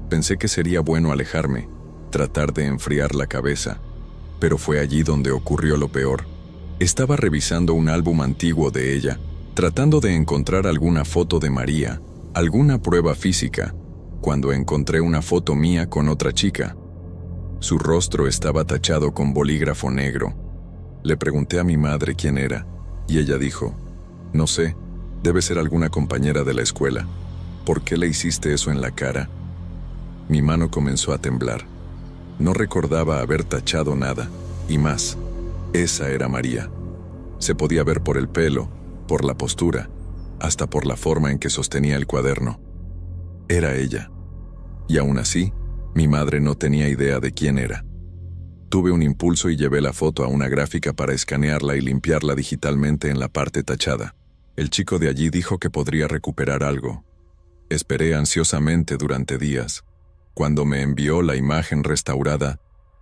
Pensé que sería bueno alejarme, tratar de enfriar la cabeza, pero fue allí donde ocurrió lo peor. Estaba revisando un álbum antiguo de ella, tratando de encontrar alguna foto de María, alguna prueba física, cuando encontré una foto mía con otra chica. Su rostro estaba tachado con bolígrafo negro. Le pregunté a mi madre quién era, y ella dijo, no sé, debe ser alguna compañera de la escuela. ¿Por qué le hiciste eso en la cara? Mi mano comenzó a temblar. No recordaba haber tachado nada, y más, esa era María. Se podía ver por el pelo, por la postura, hasta por la forma en que sostenía el cuaderno. Era ella. Y aún así, mi madre no tenía idea de quién era. Tuve un impulso y llevé la foto a una gráfica para escanearla y limpiarla digitalmente en la parte tachada. El chico de allí dijo que podría recuperar algo. Esperé ansiosamente durante días. Cuando me envió la imagen restaurada,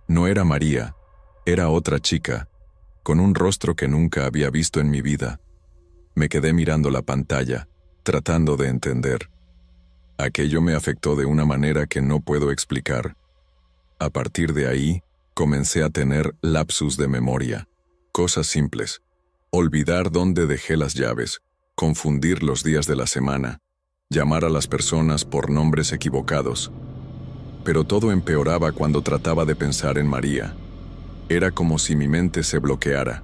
no era María, era otra chica, con un rostro que nunca había visto en mi vida. Me quedé mirando la pantalla, tratando de entender. Aquello me afectó de una manera que no puedo explicar. A partir de ahí, comencé a tener lapsus de memoria. Cosas simples. Olvidar dónde dejé las llaves, confundir los días de la semana, llamar a las personas por nombres equivocados. Pero todo empeoraba cuando trataba de pensar en María. Era como si mi mente se bloqueara,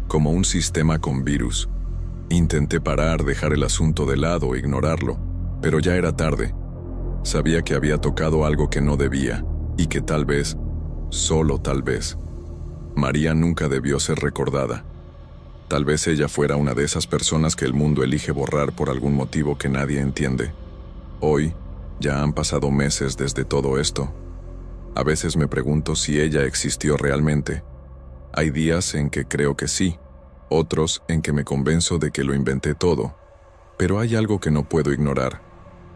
como un sistema con virus. Intenté parar, dejar el asunto de lado, ignorarlo, pero ya era tarde. Sabía que había tocado algo que no debía, y que tal vez, solo tal vez, María nunca debió ser recordada. Tal vez ella fuera una de esas personas que el mundo elige borrar por algún motivo que nadie entiende. Hoy, ya han pasado meses desde todo esto. A veces me pregunto si ella existió realmente. Hay días en que creo que sí, otros en que me convenzo de que lo inventé todo. Pero hay algo que no puedo ignorar.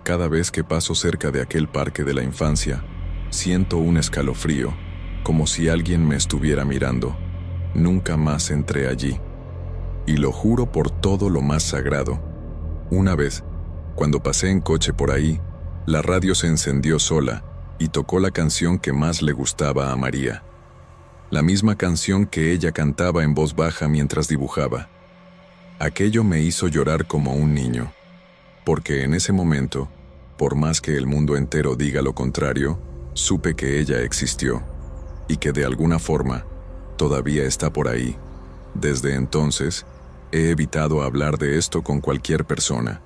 Cada vez que paso cerca de aquel parque de la infancia, siento un escalofrío, como si alguien me estuviera mirando. Nunca más entré allí. Y lo juro por todo lo más sagrado. Una vez, cuando pasé en coche por ahí, la radio se encendió sola y tocó la canción que más le gustaba a María. La misma canción que ella cantaba en voz baja mientras dibujaba. Aquello me hizo llorar como un niño, porque en ese momento, por más que el mundo entero diga lo contrario, supe que ella existió, y que de alguna forma, todavía está por ahí. Desde entonces, he evitado hablar de esto con cualquier persona,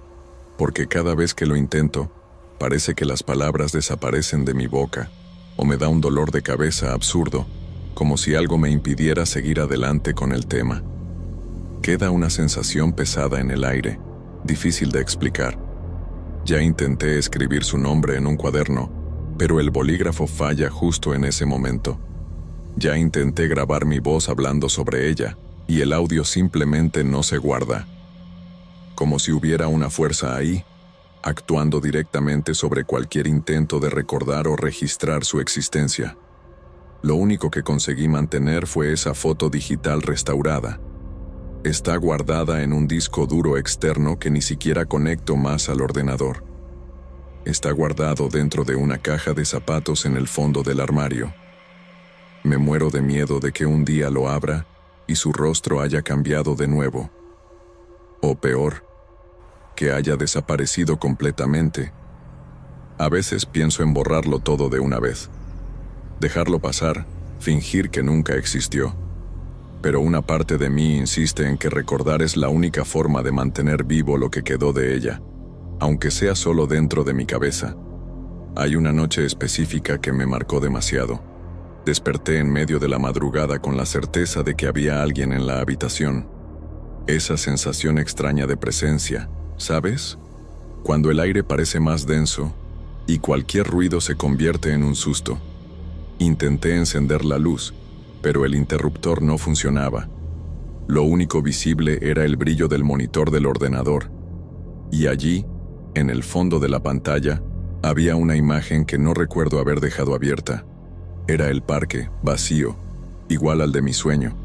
porque cada vez que lo intento, parece que las palabras desaparecen de mi boca, o me da un dolor de cabeza absurdo, como si algo me impidiera seguir adelante con el tema. Queda una sensación pesada en el aire, difícil de explicar. Ya intenté escribir su nombre en un cuaderno, pero el bolígrafo falla justo en ese momento. Ya intenté grabar mi voz hablando sobre ella, y el audio simplemente no se guarda. Como si hubiera una fuerza ahí, actuando directamente sobre cualquier intento de recordar o registrar su existencia. Lo único que conseguí mantener fue esa foto digital restaurada. Está guardada en un disco duro externo que ni siquiera conecto más al ordenador. Está guardado dentro de una caja de zapatos en el fondo del armario. Me muero de miedo de que un día lo abra y su rostro haya cambiado de nuevo. O peor, que haya desaparecido completamente. A veces pienso en borrarlo todo de una vez. Dejarlo pasar, fingir que nunca existió. Pero una parte de mí insiste en que recordar es la única forma de mantener vivo lo que quedó de ella, aunque sea solo dentro de mi cabeza. Hay una noche específica que me marcó demasiado. Desperté en medio de la madrugada con la certeza de que había alguien en la habitación. Esa sensación extraña de presencia, ¿sabes? Cuando el aire parece más denso y cualquier ruido se convierte en un susto. Intenté encender la luz, pero el interruptor no funcionaba. Lo único visible era el brillo del monitor del ordenador. Y allí, en el fondo de la pantalla, había una imagen que no recuerdo haber dejado abierta. Era el parque, vacío, igual al de mi sueño,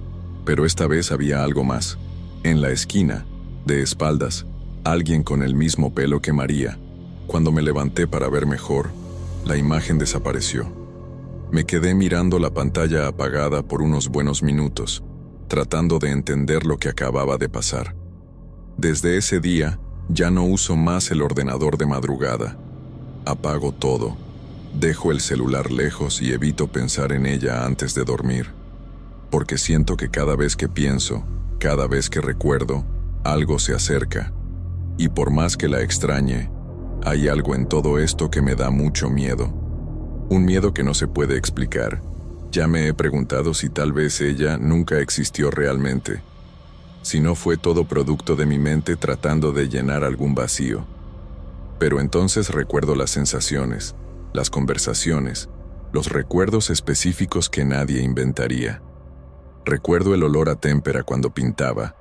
pero esta vez había algo más. En la esquina, de espaldas, alguien con el mismo pelo que María. Cuando me levanté para ver mejor, la imagen desapareció. Me quedé mirando la pantalla apagada por unos buenos minutos, tratando de entender lo que acababa de pasar. Desde ese día, Ya no uso más el ordenador de madrugada. Apago todo. Dejo el celular lejos y evito pensar en ella antes de dormir. Porque siento que cada vez que pienso, cada vez que recuerdo, algo se acerca. Y por más que la extrañe, hay algo en todo esto que me da mucho miedo. Un miedo que no se puede explicar. Ya me he preguntado si tal vez ella nunca existió realmente. Si no fue todo producto de mi mente tratando de llenar algún vacío. Pero entonces recuerdo las sensaciones, las conversaciones, los recuerdos específicos que nadie inventaría. Recuerdo el olor a témpera cuando pintaba,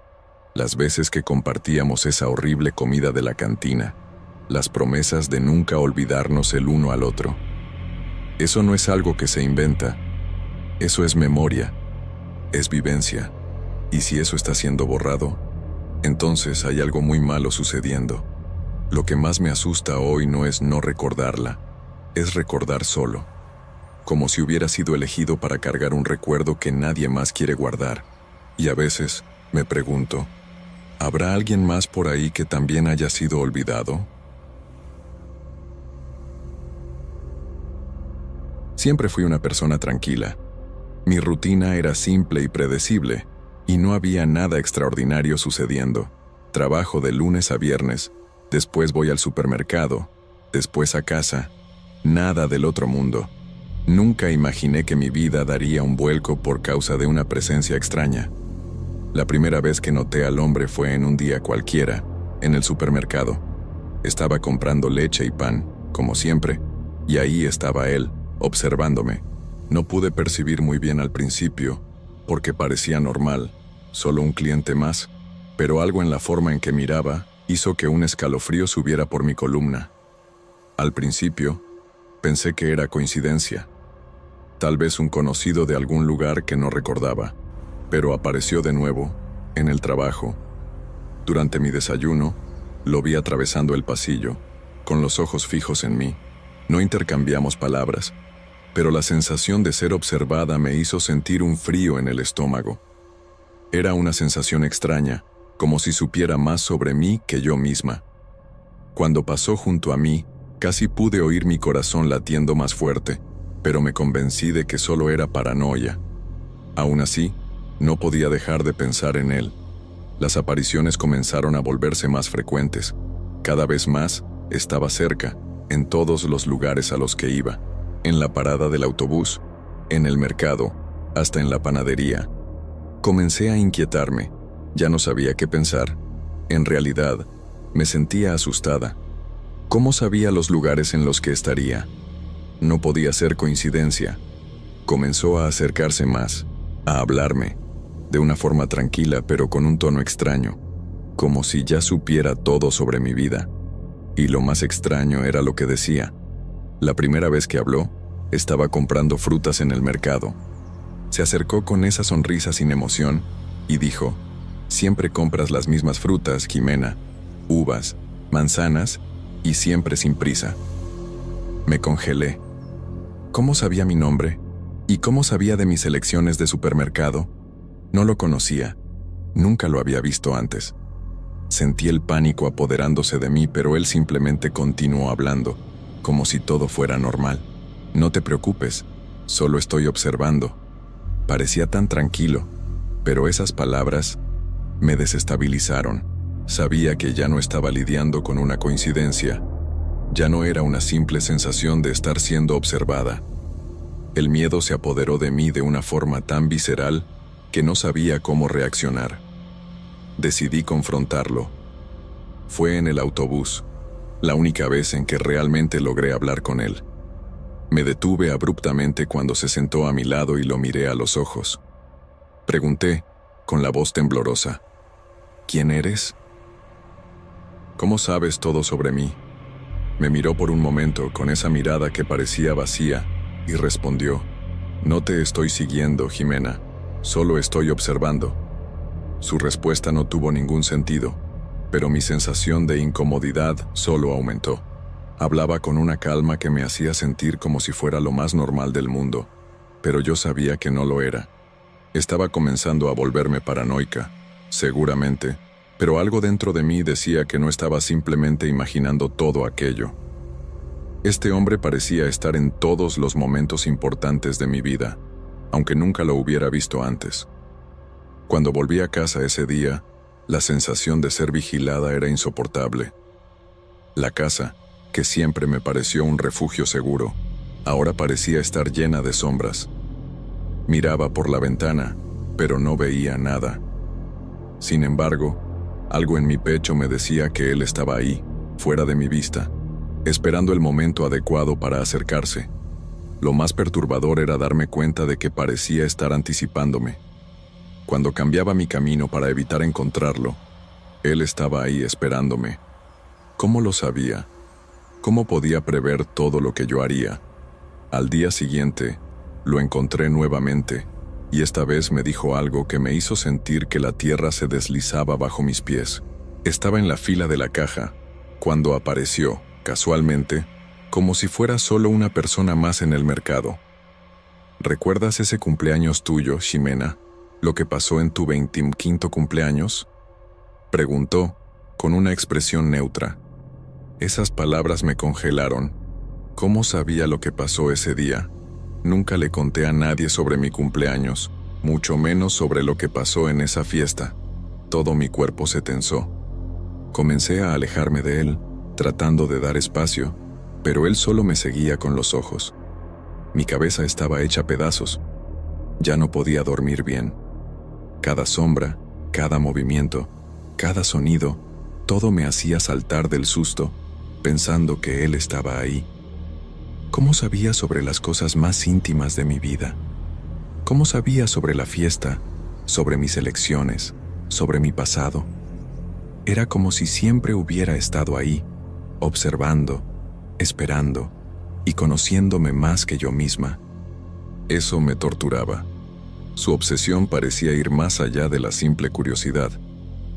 las veces que compartíamos esa horrible comida de la cantina, las promesas de nunca olvidarnos el uno al otro. Eso no es algo que se inventa, eso es memoria, es vivencia. Y si eso está siendo borrado, entonces hay algo muy malo sucediendo. Lo que más me asusta hoy no es no recordarla, es recordar solo, como si hubiera sido elegido para cargar un recuerdo que nadie más quiere guardar. Y a veces me pregunto, ¿habrá alguien más por ahí que también haya sido olvidado? Siempre fui una persona tranquila. Mi rutina era simple y predecible, y no había nada extraordinario sucediendo. Trabajo de lunes a viernes, después voy al supermercado, después a casa. Nada del otro mundo. Nunca imaginé que mi vida daría un vuelco por causa de una presencia extraña. La primera vez que noté al hombre fue en un día cualquiera, en el supermercado. Estaba comprando leche y pan, como siempre, y ahí estaba él, observándome. No pude percibir muy bien al principio, porque parecía normal, solo un cliente más, pero algo en la forma en que miraba hizo que un escalofrío subiera por mi columna. Al principio, pensé que era coincidencia, tal vez un conocido de algún lugar que no recordaba, pero apareció de nuevo, en el trabajo. Durante mi desayuno, lo vi atravesando el pasillo, con los ojos fijos en mí. No intercambiamos palabras, pero la sensación de ser observada me hizo sentir un frío en el estómago. Era una sensación extraña, como si supiera más sobre mí que yo misma. Cuando pasó junto a mí, casi pude oír mi corazón latiendo más fuerte, pero me convencí de que solo era paranoia. Aún así, no podía dejar de pensar en él. Las apariciones comenzaron a volverse más frecuentes. Cada vez más, estaba cerca, en todos los lugares a los que iba. En la parada del autobús, en el mercado, hasta en la panadería. Comencé a inquietarme. Ya no sabía qué pensar. En realidad, me sentía asustada. ¿Cómo sabía los lugares en los que estaría? No podía ser coincidencia. Comenzó a acercarse más, a hablarme, de una forma tranquila pero con un tono extraño, como si ya supiera todo sobre mi vida. Y lo más extraño era lo que decía. La primera vez que habló, estaba comprando frutas en el mercado. Se acercó con esa sonrisa sin emoción y dijo: «Siempre compras las mismas frutas, Jimena, uvas, manzanas y siempre sin prisa». Me congelé. ¿Cómo sabía mi nombre? ¿Y cómo sabía de mis elecciones de supermercado? No lo conocía. Nunca lo había visto antes. Sentí el pánico apoderándose de mí, pero él simplemente continuó hablando, como si todo fuera normal. «No te preocupes, solo estoy observando». Parecía tan tranquilo, pero esas palabras me desestabilizaron. Sabía que ya no estaba lidiando con una coincidencia. Ya no era una simple sensación de estar siendo observada. El miedo se apoderó de mí de una forma tan visceral que no sabía cómo reaccionar. Decidí confrontarlo. Fue en el autobús, la única vez en que realmente logré hablar con él. Me detuve abruptamente cuando se sentó a mi lado y lo miré a los ojos. Pregunté, con la voz temblorosa: «¿Quién eres? ¿Cómo sabes todo sobre mí?». Me miró por un momento con esa mirada que parecía vacía y respondió: «No te estoy siguiendo, Jimena, solo estoy observando». Su respuesta no tuvo ningún sentido, pero mi sensación de incomodidad solo aumentó. Hablaba con una calma que me hacía sentir como si fuera lo más normal del mundo, pero yo sabía que no lo era. Estaba comenzando a volverme paranoica, seguramente, pero algo dentro de mí decía que no estaba simplemente imaginando todo aquello. Este hombre parecía estar en todos los momentos importantes de mi vida, aunque nunca lo hubiera visto antes. Cuando volví a casa ese día, la sensación de ser vigilada era insoportable. La casa, que siempre me pareció un refugio seguro, ahora parecía estar llena de sombras. Miraba por la ventana, pero no veía nada. Sin embargo, algo en mi pecho me decía que él estaba ahí, fuera de mi vista, esperando el momento adecuado para acercarse. Lo más perturbador era darme cuenta de que parecía estar anticipándome. Cuando cambiaba mi camino para evitar encontrarlo, él estaba ahí esperándome. ¿Cómo lo sabía? ¿Cómo podía prever todo lo que yo haría? Al día siguiente, lo encontré nuevamente, y esta vez me dijo algo que me hizo sentir que la tierra se deslizaba bajo mis pies. Estaba en la fila de la caja, cuando apareció, casualmente, como si fuera solo una persona más en el mercado. ¿Recuerdas ese cumpleaños tuyo, Ximena? ¿Lo que pasó en tu 25º cumpleaños? Preguntó, con una expresión neutra. Esas palabras me congelaron. ¿Cómo sabía lo que pasó ese día? Nunca le conté a nadie sobre mi cumpleaños, mucho menos sobre lo que pasó en esa fiesta. Todo mi cuerpo se tensó. Comencé a alejarme de él, tratando de dar espacio, pero él solo me seguía con los ojos. Mi cabeza estaba hecha pedazos. Ya no podía dormir bien. Cada sombra, cada movimiento, cada sonido, todo me hacía saltar del susto, pensando que él estaba ahí. ¿Cómo sabía sobre las cosas más íntimas de mi vida? ¿Cómo sabía sobre la fiesta, sobre mis elecciones, sobre mi pasado? Era como si siempre hubiera estado ahí, observando, esperando y conociéndome más que yo misma. Eso me torturaba. Su obsesión parecía ir más allá de la simple curiosidad.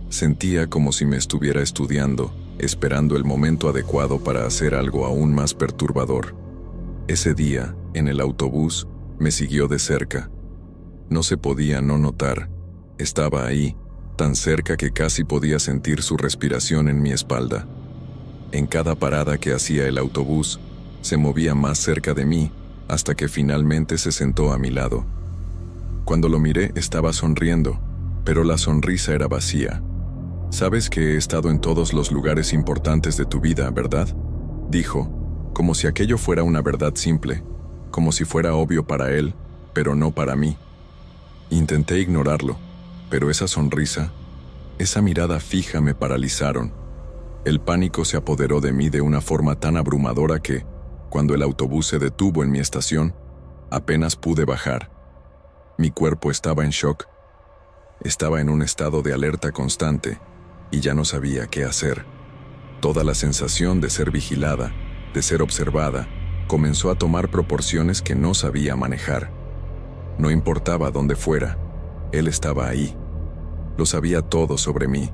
Sentía como si me estuviera estudiando, esperando el momento adecuado para hacer algo aún más perturbador. Ese día, en el autobús, me siguió de cerca. No se podía no notar. Estaba ahí, tan cerca que casi podía sentir su respiración en mi espalda. En cada parada que hacía el autobús, se movía más cerca de mí, hasta que finalmente se sentó a mi lado. Cuando lo miré, estaba sonriendo, pero la sonrisa era vacía. «Sabes que he estado en todos los lugares importantes de tu vida, ¿verdad?», dijo, como si aquello fuera una verdad simple, como si fuera obvio para él, pero no para mí. Intenté ignorarlo, pero esa sonrisa, esa mirada fija me paralizaron. El pánico se apoderó de mí de una forma tan abrumadora que, cuando el autobús se detuvo en mi estación, apenas pude bajar. Mi cuerpo estaba en shock. Estaba en un estado de alerta constante y ya no sabía qué hacer. Toda la sensación de ser vigilada, de ser observada, comenzó a tomar proporciones que no sabía manejar. No importaba dónde fuera, él estaba ahí. Lo sabía todo sobre mí.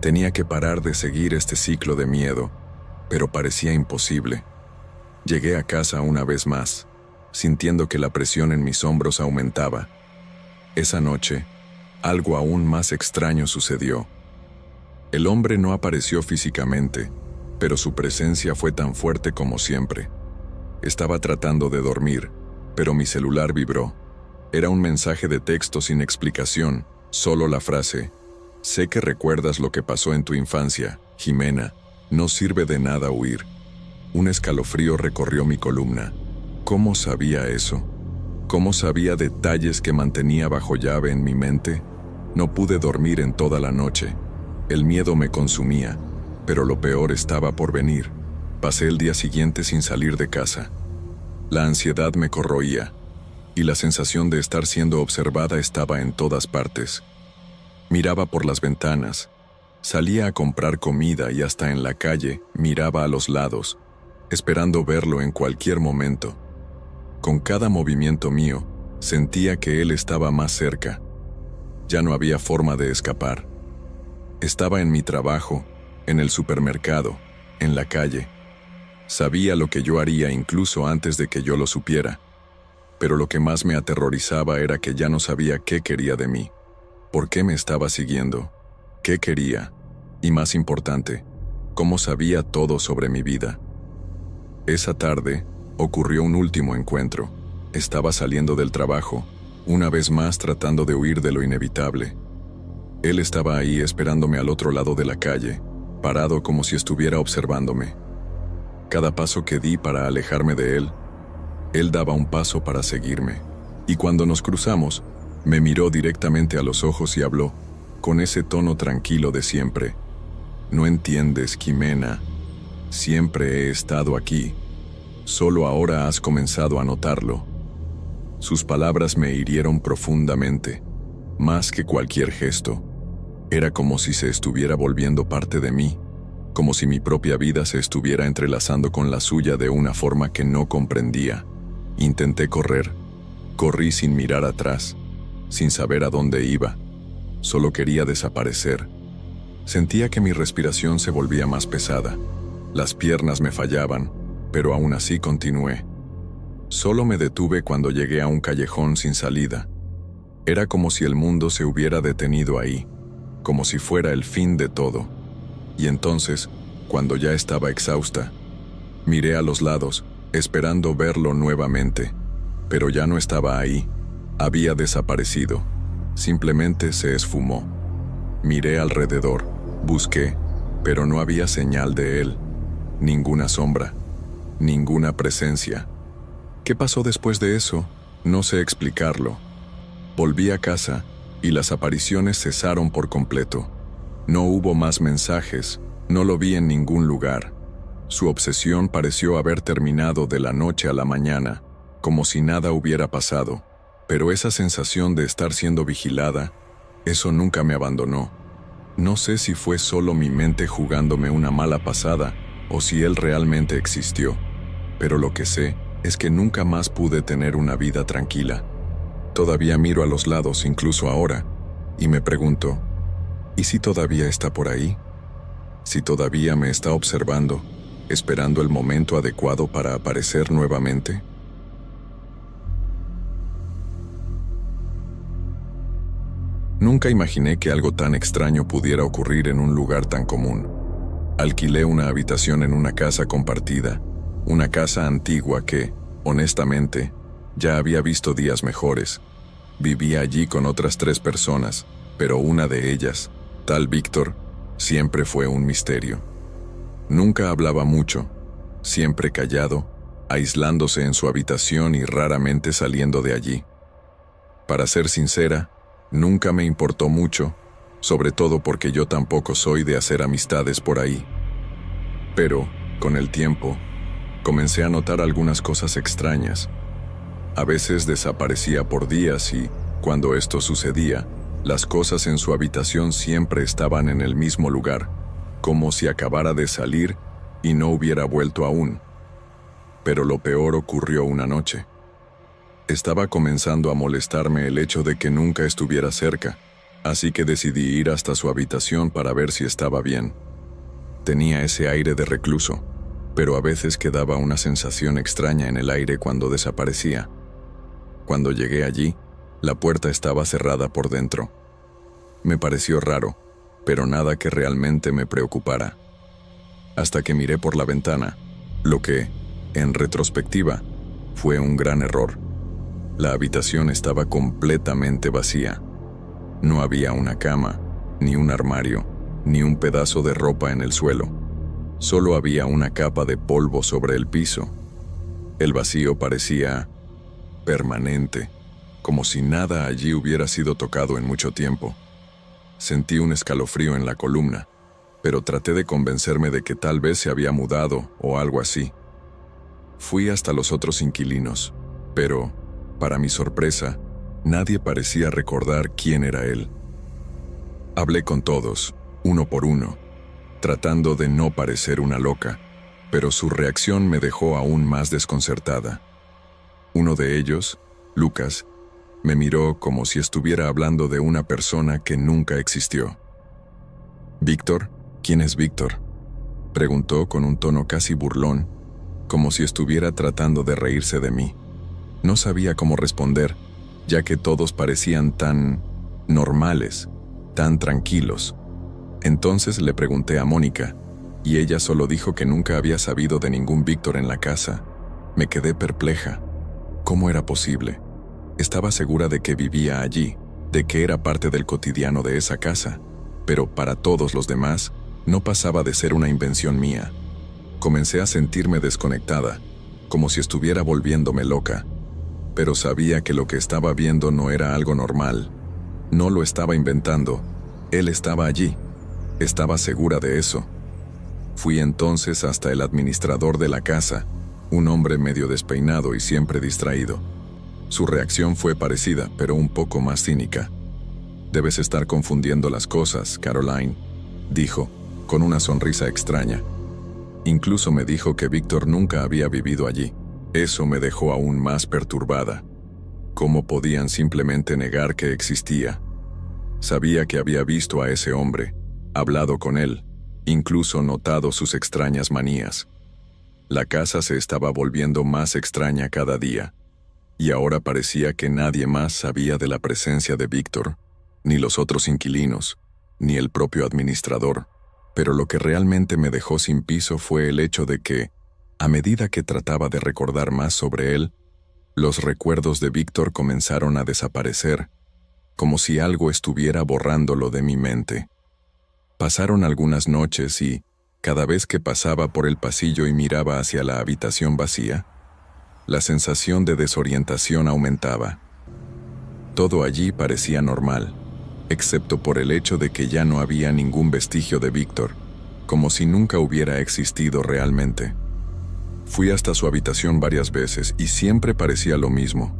Tenía que parar de seguir este ciclo de miedo, pero parecía imposible. Llegué a casa una vez más, sintiendo que la presión en mis hombros aumentaba. Esa noche, algo aún más extraño sucedió. El hombre no apareció físicamente, pero su presencia fue tan fuerte como siempre. Estaba tratando de dormir, pero mi celular vibró. Era un mensaje de texto sin explicación, solo la frase: «Sé que recuerdas lo que pasó en tu infancia, Ximena. No sirve de nada huir». Un escalofrío recorrió mi columna. ¿Cómo sabía eso? ¿Cómo sabía detalles que mantenía bajo llave en mi mente? No pude dormir en toda la noche. El miedo me consumía, pero lo peor estaba por venir. Pasé el día siguiente sin salir de casa. La ansiedad me corroía, y la sensación de estar siendo observada estaba en todas partes. Miraba por las ventanas, salía a comprar comida y hasta en la calle miraba a los lados, esperando verlo en cualquier momento. Con cada movimiento mío, sentía que él estaba más cerca. Ya no había forma de escapar. Estaba en mi trabajo, en el supermercado, en la calle. Sabía lo que yo haría incluso antes de que yo lo supiera. Pero lo que más me aterrorizaba era que ya no sabía qué quería de mí. ¿Por qué me estaba siguiendo? qué quería, y más importante, cómo sabía todo sobre mi vida. Esa tarde ocurrió un último encuentro. Estaba saliendo del trabajo, una vez más tratando de huir de lo inevitable. Él estaba ahí esperándome al otro lado de la calle, parado como si estuviera observándome. Cada paso que di para alejarme de él daba un paso para seguirme. Y cuando nos cruzamos, me miró directamente a los ojos y habló, con ese tono tranquilo de siempre. No entiendes, Ximena. Siempre he estado aquí. Solo ahora has comenzado a notarlo. Sus palabras me hirieron profundamente, más que cualquier gesto. Era como si se estuviera volviendo parte de mí, como si mi propia vida se estuviera entrelazando con la suya de una forma que no comprendía. Intenté correr. Corrí sin mirar atrás, sin saber a dónde iba. Solo quería desaparecer. Sentía que mi respiración se volvía más pesada. Las piernas me fallaban, pero aún así continué. Solo me detuve cuando llegué a un callejón sin salida. Era como si el mundo se hubiera detenido ahí, como si fuera el fin de todo. Y entonces, cuando ya estaba exhausta, miré a los lados, esperando verlo nuevamente. Pero ya no estaba ahí. Había desaparecido. Simplemente se esfumó. Miré alrededor, busqué, pero no había señal de él. Ninguna sombra, ninguna presencia. ¿Qué pasó después de eso? No sé explicarlo. Volví a casa y las apariciones cesaron por completo. No hubo más mensajes, no lo vi en ningún lugar. Su obsesión pareció haber terminado de la noche a la mañana, como si nada hubiera pasado. Pero esa sensación de estar siendo vigilada, eso nunca me abandonó. No sé si fue solo mi mente jugándome una mala pasada o si él realmente existió. Pero lo que sé es que nunca más pude tener una vida tranquila. Todavía miro a los lados incluso ahora y me pregunto, ¿y si todavía está por ahí? Si todavía me está observando, esperando el momento adecuado para aparecer nuevamente. Nunca imaginé que algo tan extraño pudiera ocurrir en un lugar tan común. Alquilé una habitación en una casa compartida, una casa antigua que, honestamente, ya había visto días mejores. Vivía allí con otras 3 personas, pero una de ellas, tal Víctor, siempre fue un misterio. Nunca hablaba mucho, siempre callado, aislándose en su habitación y raramente saliendo de allí. Para ser sincera, nunca me importó mucho, sobre todo porque yo tampoco soy de hacer amistades por ahí. Pero, con el tiempo, comencé a notar algunas cosas extrañas. A veces desaparecía por días y, cuando esto sucedía, las cosas en su habitación siempre estaban en el mismo lugar, como si acabara de salir y no hubiera vuelto aún. Pero lo peor ocurrió una noche. Estaba comenzando a molestarme el hecho de que nunca estuviera cerca, así que decidí ir hasta su habitación para ver si estaba bien. Tenía ese aire de recluso, pero a veces quedaba una sensación extraña en el aire cuando desaparecía. Cuando llegué allí, la puerta estaba cerrada por dentro. Me pareció raro, pero nada que realmente me preocupara. Hasta que miré por la ventana, lo que, en retrospectiva, fue un gran error. La habitación estaba completamente vacía. No había una cama, ni un armario, ni un pedazo de ropa en el suelo. Solo había una capa de polvo sobre el piso. El vacío parecía permanente, como si nada allí hubiera sido tocado en mucho tiempo. Sentí un escalofrío en la columna, pero traté de convencerme de que tal vez se había mudado o algo así. Fui hasta los otros inquilinos, pero, para mi sorpresa, nadie parecía recordar quién era él. Hablé con todos, uno por uno, tratando de no parecer una loca, pero su reacción me dejó aún más desconcertada. Uno de ellos, Lucas, me miró como si estuviera hablando de una persona que nunca existió. «¿Víctor? ¿Quién es Víctor?», preguntó con un tono casi burlón, como si estuviera tratando de reírse de mí. No sabía cómo responder, ya que todos parecían tan normales, tan tranquilos. Entonces le pregunté a Mónica, y ella solo dijo que nunca había sabido de ningún Víctor en la casa. Me quedé perpleja. ¿Cómo era posible? Estaba segura de que vivía allí, de que era parte del cotidiano de esa casa, pero para todos los demás, no pasaba de ser una invención mía. Comencé a sentirme desconectada, como si estuviera volviéndome loca, pero sabía que lo que estaba viendo no era algo normal. No lo estaba inventando, él estaba allí, estaba segura de eso. Fui entonces hasta el administrador de la casa, un hombre medio despeinado y siempre distraído. Su reacción fue parecida, pero un poco más cínica. «Debes estar confundiendo las cosas, Caroline», dijo, con una sonrisa extraña. Incluso me dijo que Víctor nunca había vivido allí. Eso me dejó aún más perturbada. ¿Cómo podían simplemente negar que existía? Sabía que había visto a ese hombre, hablado con él, incluso notado sus extrañas manías. La casa se estaba volviendo más extraña cada día, y ahora parecía que nadie más sabía de la presencia de Víctor, ni los otros inquilinos, ni el propio administrador. Pero lo que realmente me dejó sin piso fue el hecho de que, a medida que trataba de recordar más sobre él, los recuerdos de Víctor comenzaron a desaparecer, como si algo estuviera borrándolo de mi mente. Pasaron algunas noches y, cada vez que pasaba por el pasillo y miraba hacia la habitación vacía, la sensación de desorientación aumentaba. Todo allí parecía normal, excepto por el hecho de que ya no había ningún vestigio de Víctor, como si nunca hubiera existido realmente. Fui hasta su habitación varias veces y siempre parecía lo mismo,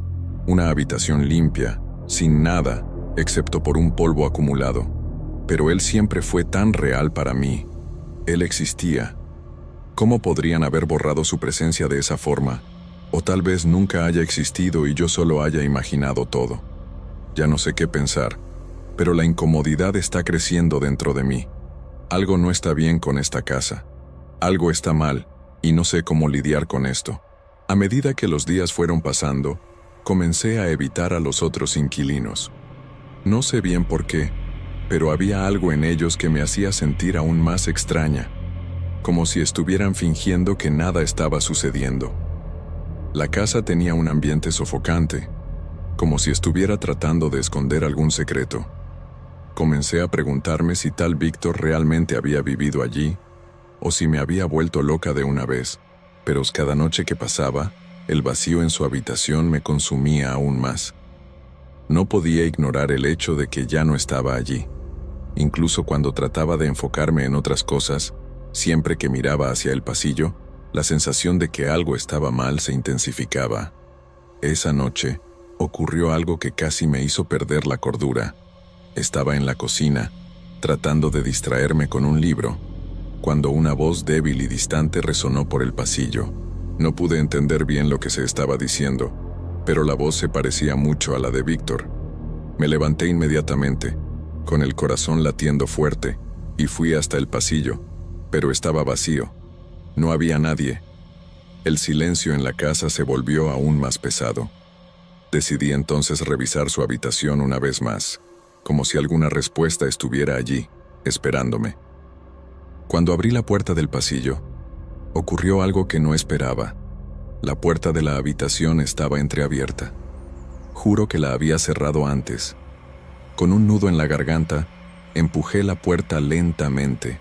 una habitación limpia, sin nada, excepto por un polvo acumulado. Pero él siempre fue tan real para mí. Él existía. ¿Cómo podrían haber borrado su presencia de esa forma? O tal vez nunca haya existido y yo solo haya imaginado todo. Ya no sé qué pensar, pero la incomodidad está creciendo dentro de mí. Algo no está bien con esta casa. Algo está mal, y no sé cómo lidiar con esto. A medida que los días fueron pasando, comencé a evitar a los otros inquilinos. No sé bien por qué, pero había algo en ellos que me hacía sentir aún más extraña, como si estuvieran fingiendo que nada estaba sucediendo. La casa tenía un ambiente sofocante, como si estuviera tratando de esconder algún secreto. Comencé a preguntarme si tal Víctor realmente había vivido allí, o si me había vuelto loca de una vez, pero cada noche que pasaba, el vacío en su habitación me consumía aún más. No podía ignorar el hecho de que ya no estaba allí. Incluso cuando trataba de enfocarme en otras cosas, siempre que miraba hacia el pasillo, la sensación de que algo estaba mal se intensificaba. Esa noche, ocurrió algo que casi me hizo perder la cordura. Estaba en la cocina, tratando de distraerme con un libro, cuando una voz débil y distante resonó por el pasillo. No pude entender bien lo que se estaba diciendo, pero la voz se parecía mucho a la de Víctor. Me levanté inmediatamente, con el corazón latiendo fuerte, y fui hasta el pasillo, pero estaba vacío. No había nadie. El silencio en la casa se volvió aún más pesado. Decidí entonces revisar su habitación una vez más, como si alguna respuesta estuviera allí, esperándome. Cuando abrí la puerta del pasillo, ocurrió algo que no esperaba. La puerta de la habitación estaba entreabierta. Juro que la había cerrado antes. Con un nudo en la garganta, empujé la puerta lentamente.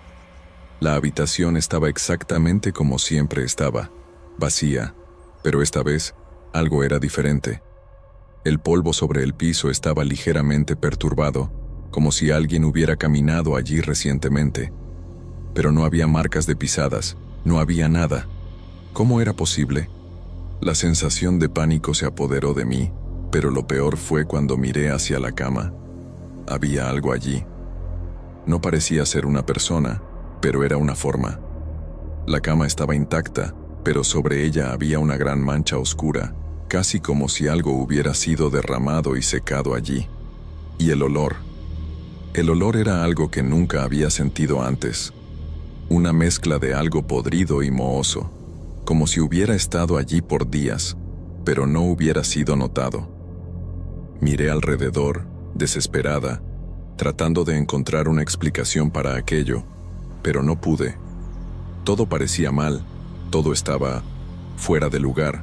La habitación estaba exactamente como siempre estaba, vacía, pero esta vez algo era diferente. El polvo sobre el piso estaba ligeramente perturbado, como si alguien hubiera caminado allí recientemente. Pero no había marcas de pisadas, no había nada. ¿Cómo era posible? La sensación de pánico se apoderó de mí, pero lo peor fue cuando miré hacia la cama. Había algo allí. No parecía ser una persona, pero era una forma. La cama estaba intacta, pero sobre ella había una gran mancha oscura, casi como si algo hubiera sido derramado y secado allí. Y el olor. El olor era algo que nunca había sentido antes. Una mezcla de algo podrido y mohoso, como si hubiera estado allí por días, pero no hubiera sido notado. Miré alrededor, desesperada, tratando de encontrar una explicación para aquello, pero no pude. Todo parecía mal, todo estaba fuera de lugar,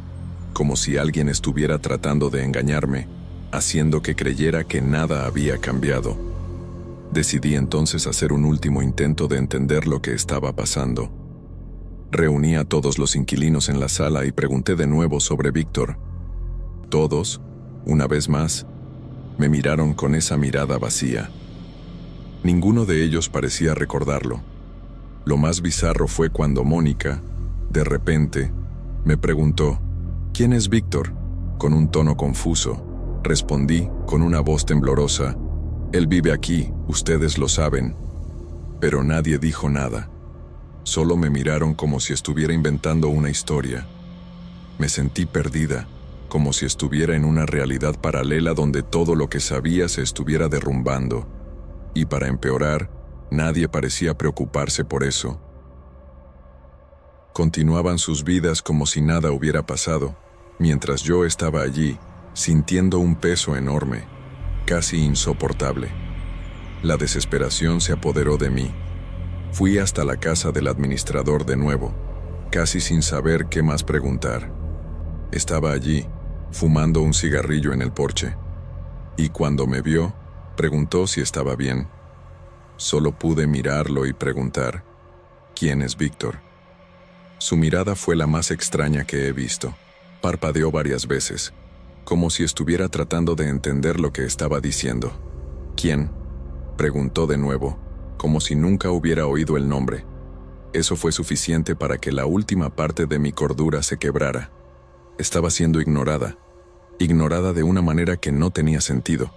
como si alguien estuviera tratando de engañarme, haciendo que creyera que nada había cambiado. Decidí entonces hacer un último intento de entender lo que estaba pasando. Reuní a todos los inquilinos en la sala y pregunté de nuevo sobre Víctor. Todos, una vez más, me miraron con esa mirada vacía. Ninguno de ellos parecía recordarlo. Lo más bizarro fue cuando Mónica, de repente, me preguntó, ¿quién es Víctor? Con un tono confuso, respondí con una voz temblorosa, él vive aquí, ustedes lo saben. Pero nadie dijo nada. Solo me miraron como si estuviera inventando una historia. Me sentí perdida, como si estuviera en una realidad paralela donde todo lo que sabía se estuviera derrumbando. Y para empeorar, nadie parecía preocuparse por eso. Continuaban sus vidas como si nada hubiera pasado, mientras yo estaba allí, sintiendo un peso enorme, casi insoportable. La desesperación se apoderó de mí. Fui hasta la casa del administrador de nuevo, casi sin saber qué más preguntar. Estaba allí, fumando un cigarrillo en el porche, y cuando me vio, preguntó si estaba bien. Solo pude mirarlo y preguntar, ¿quién es Víctor? Su mirada fue la más extraña que he visto. Parpadeó varias veces, como si estuviera tratando de entender lo que estaba diciendo. ¿Quién?, preguntó de nuevo, como si nunca hubiera oído el nombre. Eso fue suficiente para que la última parte de mi cordura se quebrara. Estaba siendo ignorada de una manera que no tenía sentido.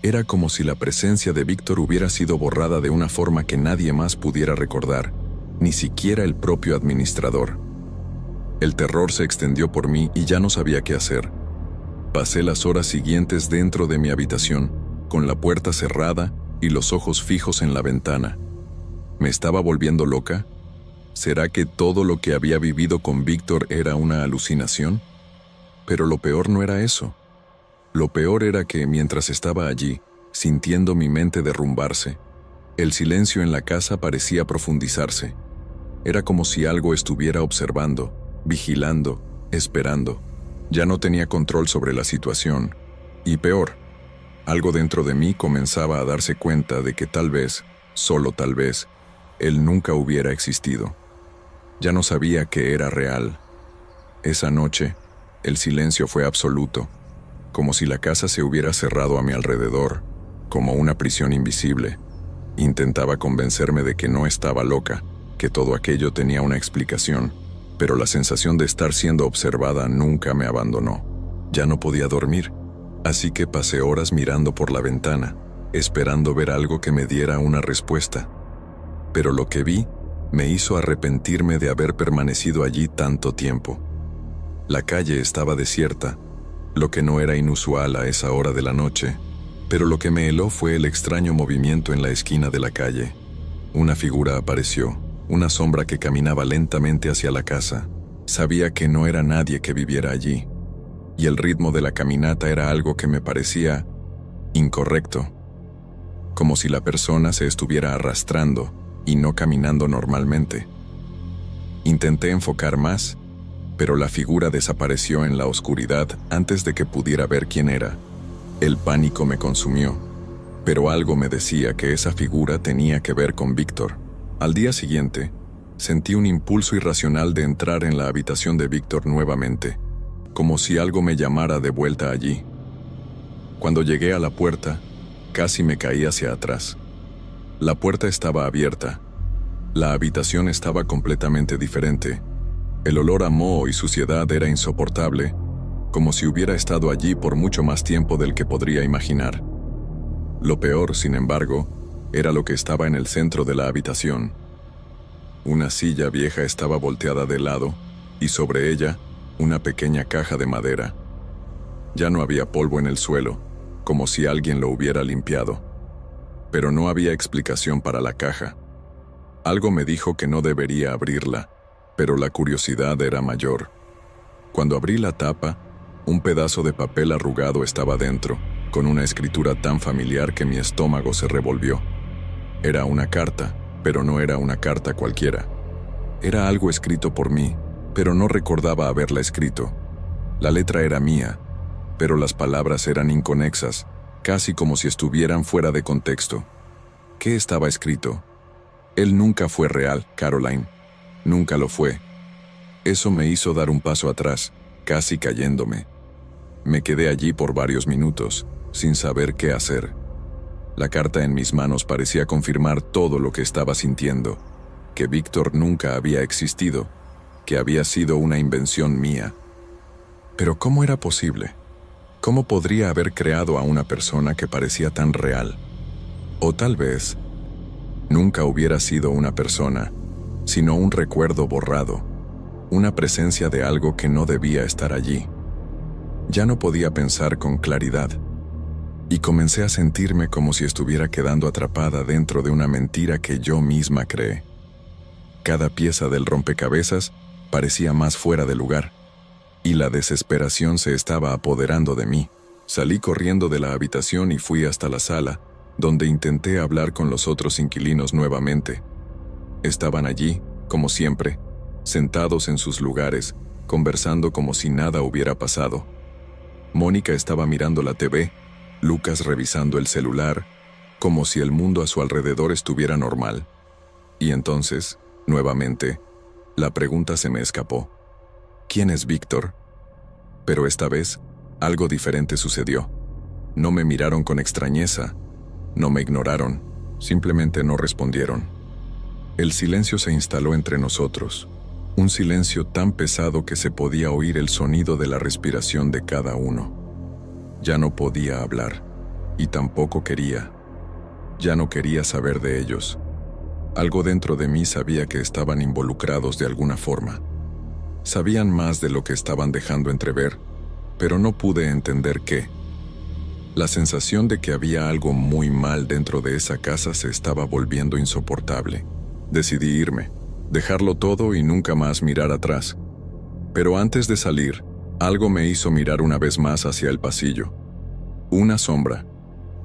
Era como si la presencia de Víctor hubiera sido borrada de una forma que nadie más pudiera recordar, ni siquiera el propio administrador. El terror se extendió por mí y ya no sabía qué hacer. Pasé las horas siguientes dentro de mi habitación, con la puerta cerrada y los ojos fijos en la ventana. ¿Me estaba volviendo loca? ¿Será que todo lo que había vivido con Víctor era una alucinación? Pero lo peor no era eso. Lo peor era que mientras estaba allí, sintiendo mi mente derrumbarse, el silencio en la casa parecía profundizarse. Era como si algo estuviera observando, vigilando, esperando. Ya no tenía control sobre la situación. Y peor, algo dentro de mí comenzaba a darse cuenta de que tal vez, solo tal vez, él nunca hubiera existido. Ya no sabía que era real. Esa noche, el silencio fue absoluto, como si la casa se hubiera cerrado a mi alrededor, como una prisión invisible. Intentaba convencerme de que no estaba loca, que todo aquello tenía una explicación, pero la sensación de estar siendo observada nunca me abandonó. Ya no podía dormir, así que pasé horas mirando por la ventana, esperando ver algo que me diera una respuesta. Pero lo que vi me hizo arrepentirme de haber permanecido allí tanto tiempo. La calle estaba desierta, lo que no era inusual a esa hora de la noche, pero lo que me heló fue el extraño movimiento en la esquina de la calle. Una figura apareció, una sombra que caminaba lentamente hacia la casa. Sabía que no era nadie que viviera allí, y el ritmo de la caminata era algo que me parecía incorrecto, como si la persona se estuviera arrastrando y no caminando normalmente. Intenté enfocar más, pero la figura desapareció en la oscuridad antes de que pudiera ver quién era. El pánico me consumió, pero algo me decía que esa figura tenía que ver con Víctor. Al día siguiente, sentí un impulso irracional de entrar en la habitación de Víctor nuevamente, como si algo me llamara de vuelta allí. Cuando llegué a la puerta, casi me caí hacia atrás. La puerta estaba abierta. La habitación estaba completamente diferente. El olor a moho y suciedad era insoportable, como si hubiera estado allí por mucho más tiempo del que podría imaginar. Lo peor, sin embargo, era lo que estaba en el centro de la habitación. Una silla vieja estaba volteada de lado, y sobre ella, una pequeña caja de madera. Ya no había polvo en el suelo, como si alguien lo hubiera limpiado. Pero no había explicación para la caja. Algo me dijo que no debería abrirla, pero la curiosidad era mayor. Cuando abrí la tapa, un pedazo de papel arrugado estaba dentro, con una escritura tan familiar que mi estómago se revolvió. Era una carta, pero no era una carta cualquiera. Era algo escrito por mí, pero no recordaba haberla escrito. La letra era mía, pero las palabras eran inconexas, casi como si estuvieran fuera de contexto. ¿Qué estaba escrito? Él nunca fue real, Caroline. Nunca lo fue. Eso me hizo dar un paso atrás, casi cayéndome. Me quedé allí por varios minutos, sin saber qué hacer. La carta en mis manos parecía confirmar todo lo que estaba sintiendo, que Víctor nunca había existido, que había sido una invención mía. Pero ¿cómo era posible? ¿Cómo podría haber creado a una persona que parecía tan real? O tal vez, nunca hubiera sido una persona, sino un recuerdo borrado, una presencia de algo que no debía estar allí. Ya no podía pensar con claridad, y comencé a sentirme como si estuviera quedando atrapada dentro de una mentira que yo misma creé. Cada pieza del rompecabezas parecía más fuera de lugar, y la desesperación se estaba apoderando de mí. Salí corriendo de la habitación y fui hasta la sala, donde intenté hablar con los otros inquilinos nuevamente. Estaban allí, como siempre, sentados en sus lugares, conversando como si nada hubiera pasado. Mónica estaba mirando la TV, Lucas revisando el celular, como si el mundo a su alrededor estuviera normal. Y entonces, nuevamente, la pregunta se me escapó. ¿Quién es Víctor? Pero esta vez, algo diferente sucedió. No me miraron con extrañeza, no me ignoraron, simplemente no respondieron. El silencio se instaló entre nosotros, un silencio tan pesado que se podía oír el sonido de la respiración de cada uno. Ya no podía hablar, y tampoco quería. Ya no quería saber de ellos. Algo dentro de mí sabía que estaban involucrados de alguna forma. Sabían más de lo que estaban dejando entrever, pero no pude entender qué. La sensación de que había algo muy mal dentro de esa casa se estaba volviendo insoportable. Decidí irme, dejarlo todo y nunca más mirar atrás. Pero antes de salir, algo me hizo mirar una vez más hacia el pasillo. Una sombra.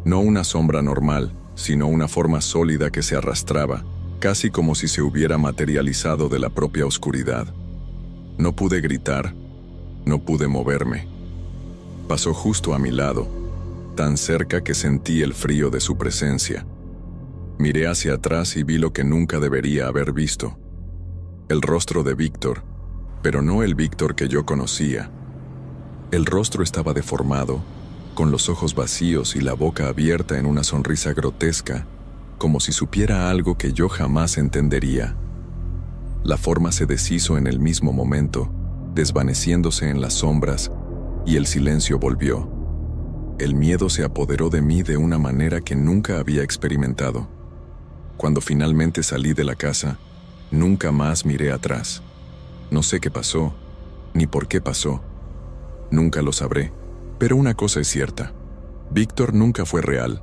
No una sombra normal, sino una forma sólida que se arrastraba, casi como si se hubiera materializado de la propia oscuridad. No pude gritar, no pude moverme. Pasó justo a mi lado, tan cerca que sentí el frío de su presencia. Miré hacia atrás y vi lo que nunca debería haber visto. El rostro de Víctor, pero no el Víctor que yo conocía. El rostro estaba deformado, con los ojos vacíos y la boca abierta en una sonrisa grotesca, como si supiera algo que yo jamás entendería. La forma se deshizo en el mismo momento, desvaneciéndose en las sombras, y el silencio volvió. El miedo se apoderó de mí de una manera que nunca había experimentado. Cuando finalmente salí de la casa, nunca más miré atrás. No sé qué pasó, ni por qué pasó. Nunca lo sabré, pero una cosa es cierta. Víctor nunca fue real,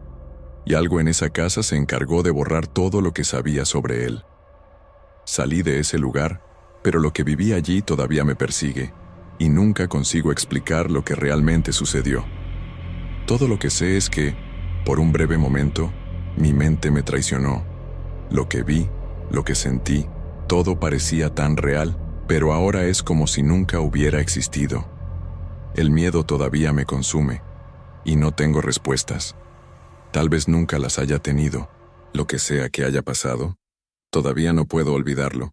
y algo en esa casa se encargó de borrar todo lo que sabía sobre él. Salí de ese lugar, pero lo que viví allí todavía me persigue, y nunca consigo explicar lo que realmente sucedió. Todo lo que sé es que, por un breve momento, mi mente me traicionó. Lo que vi, lo que sentí, todo parecía tan real, pero ahora es como si nunca hubiera existido. El miedo todavía me consume, y no tengo respuestas. Tal vez nunca las haya tenido. Lo que sea que haya pasado, todavía no puedo olvidarlo.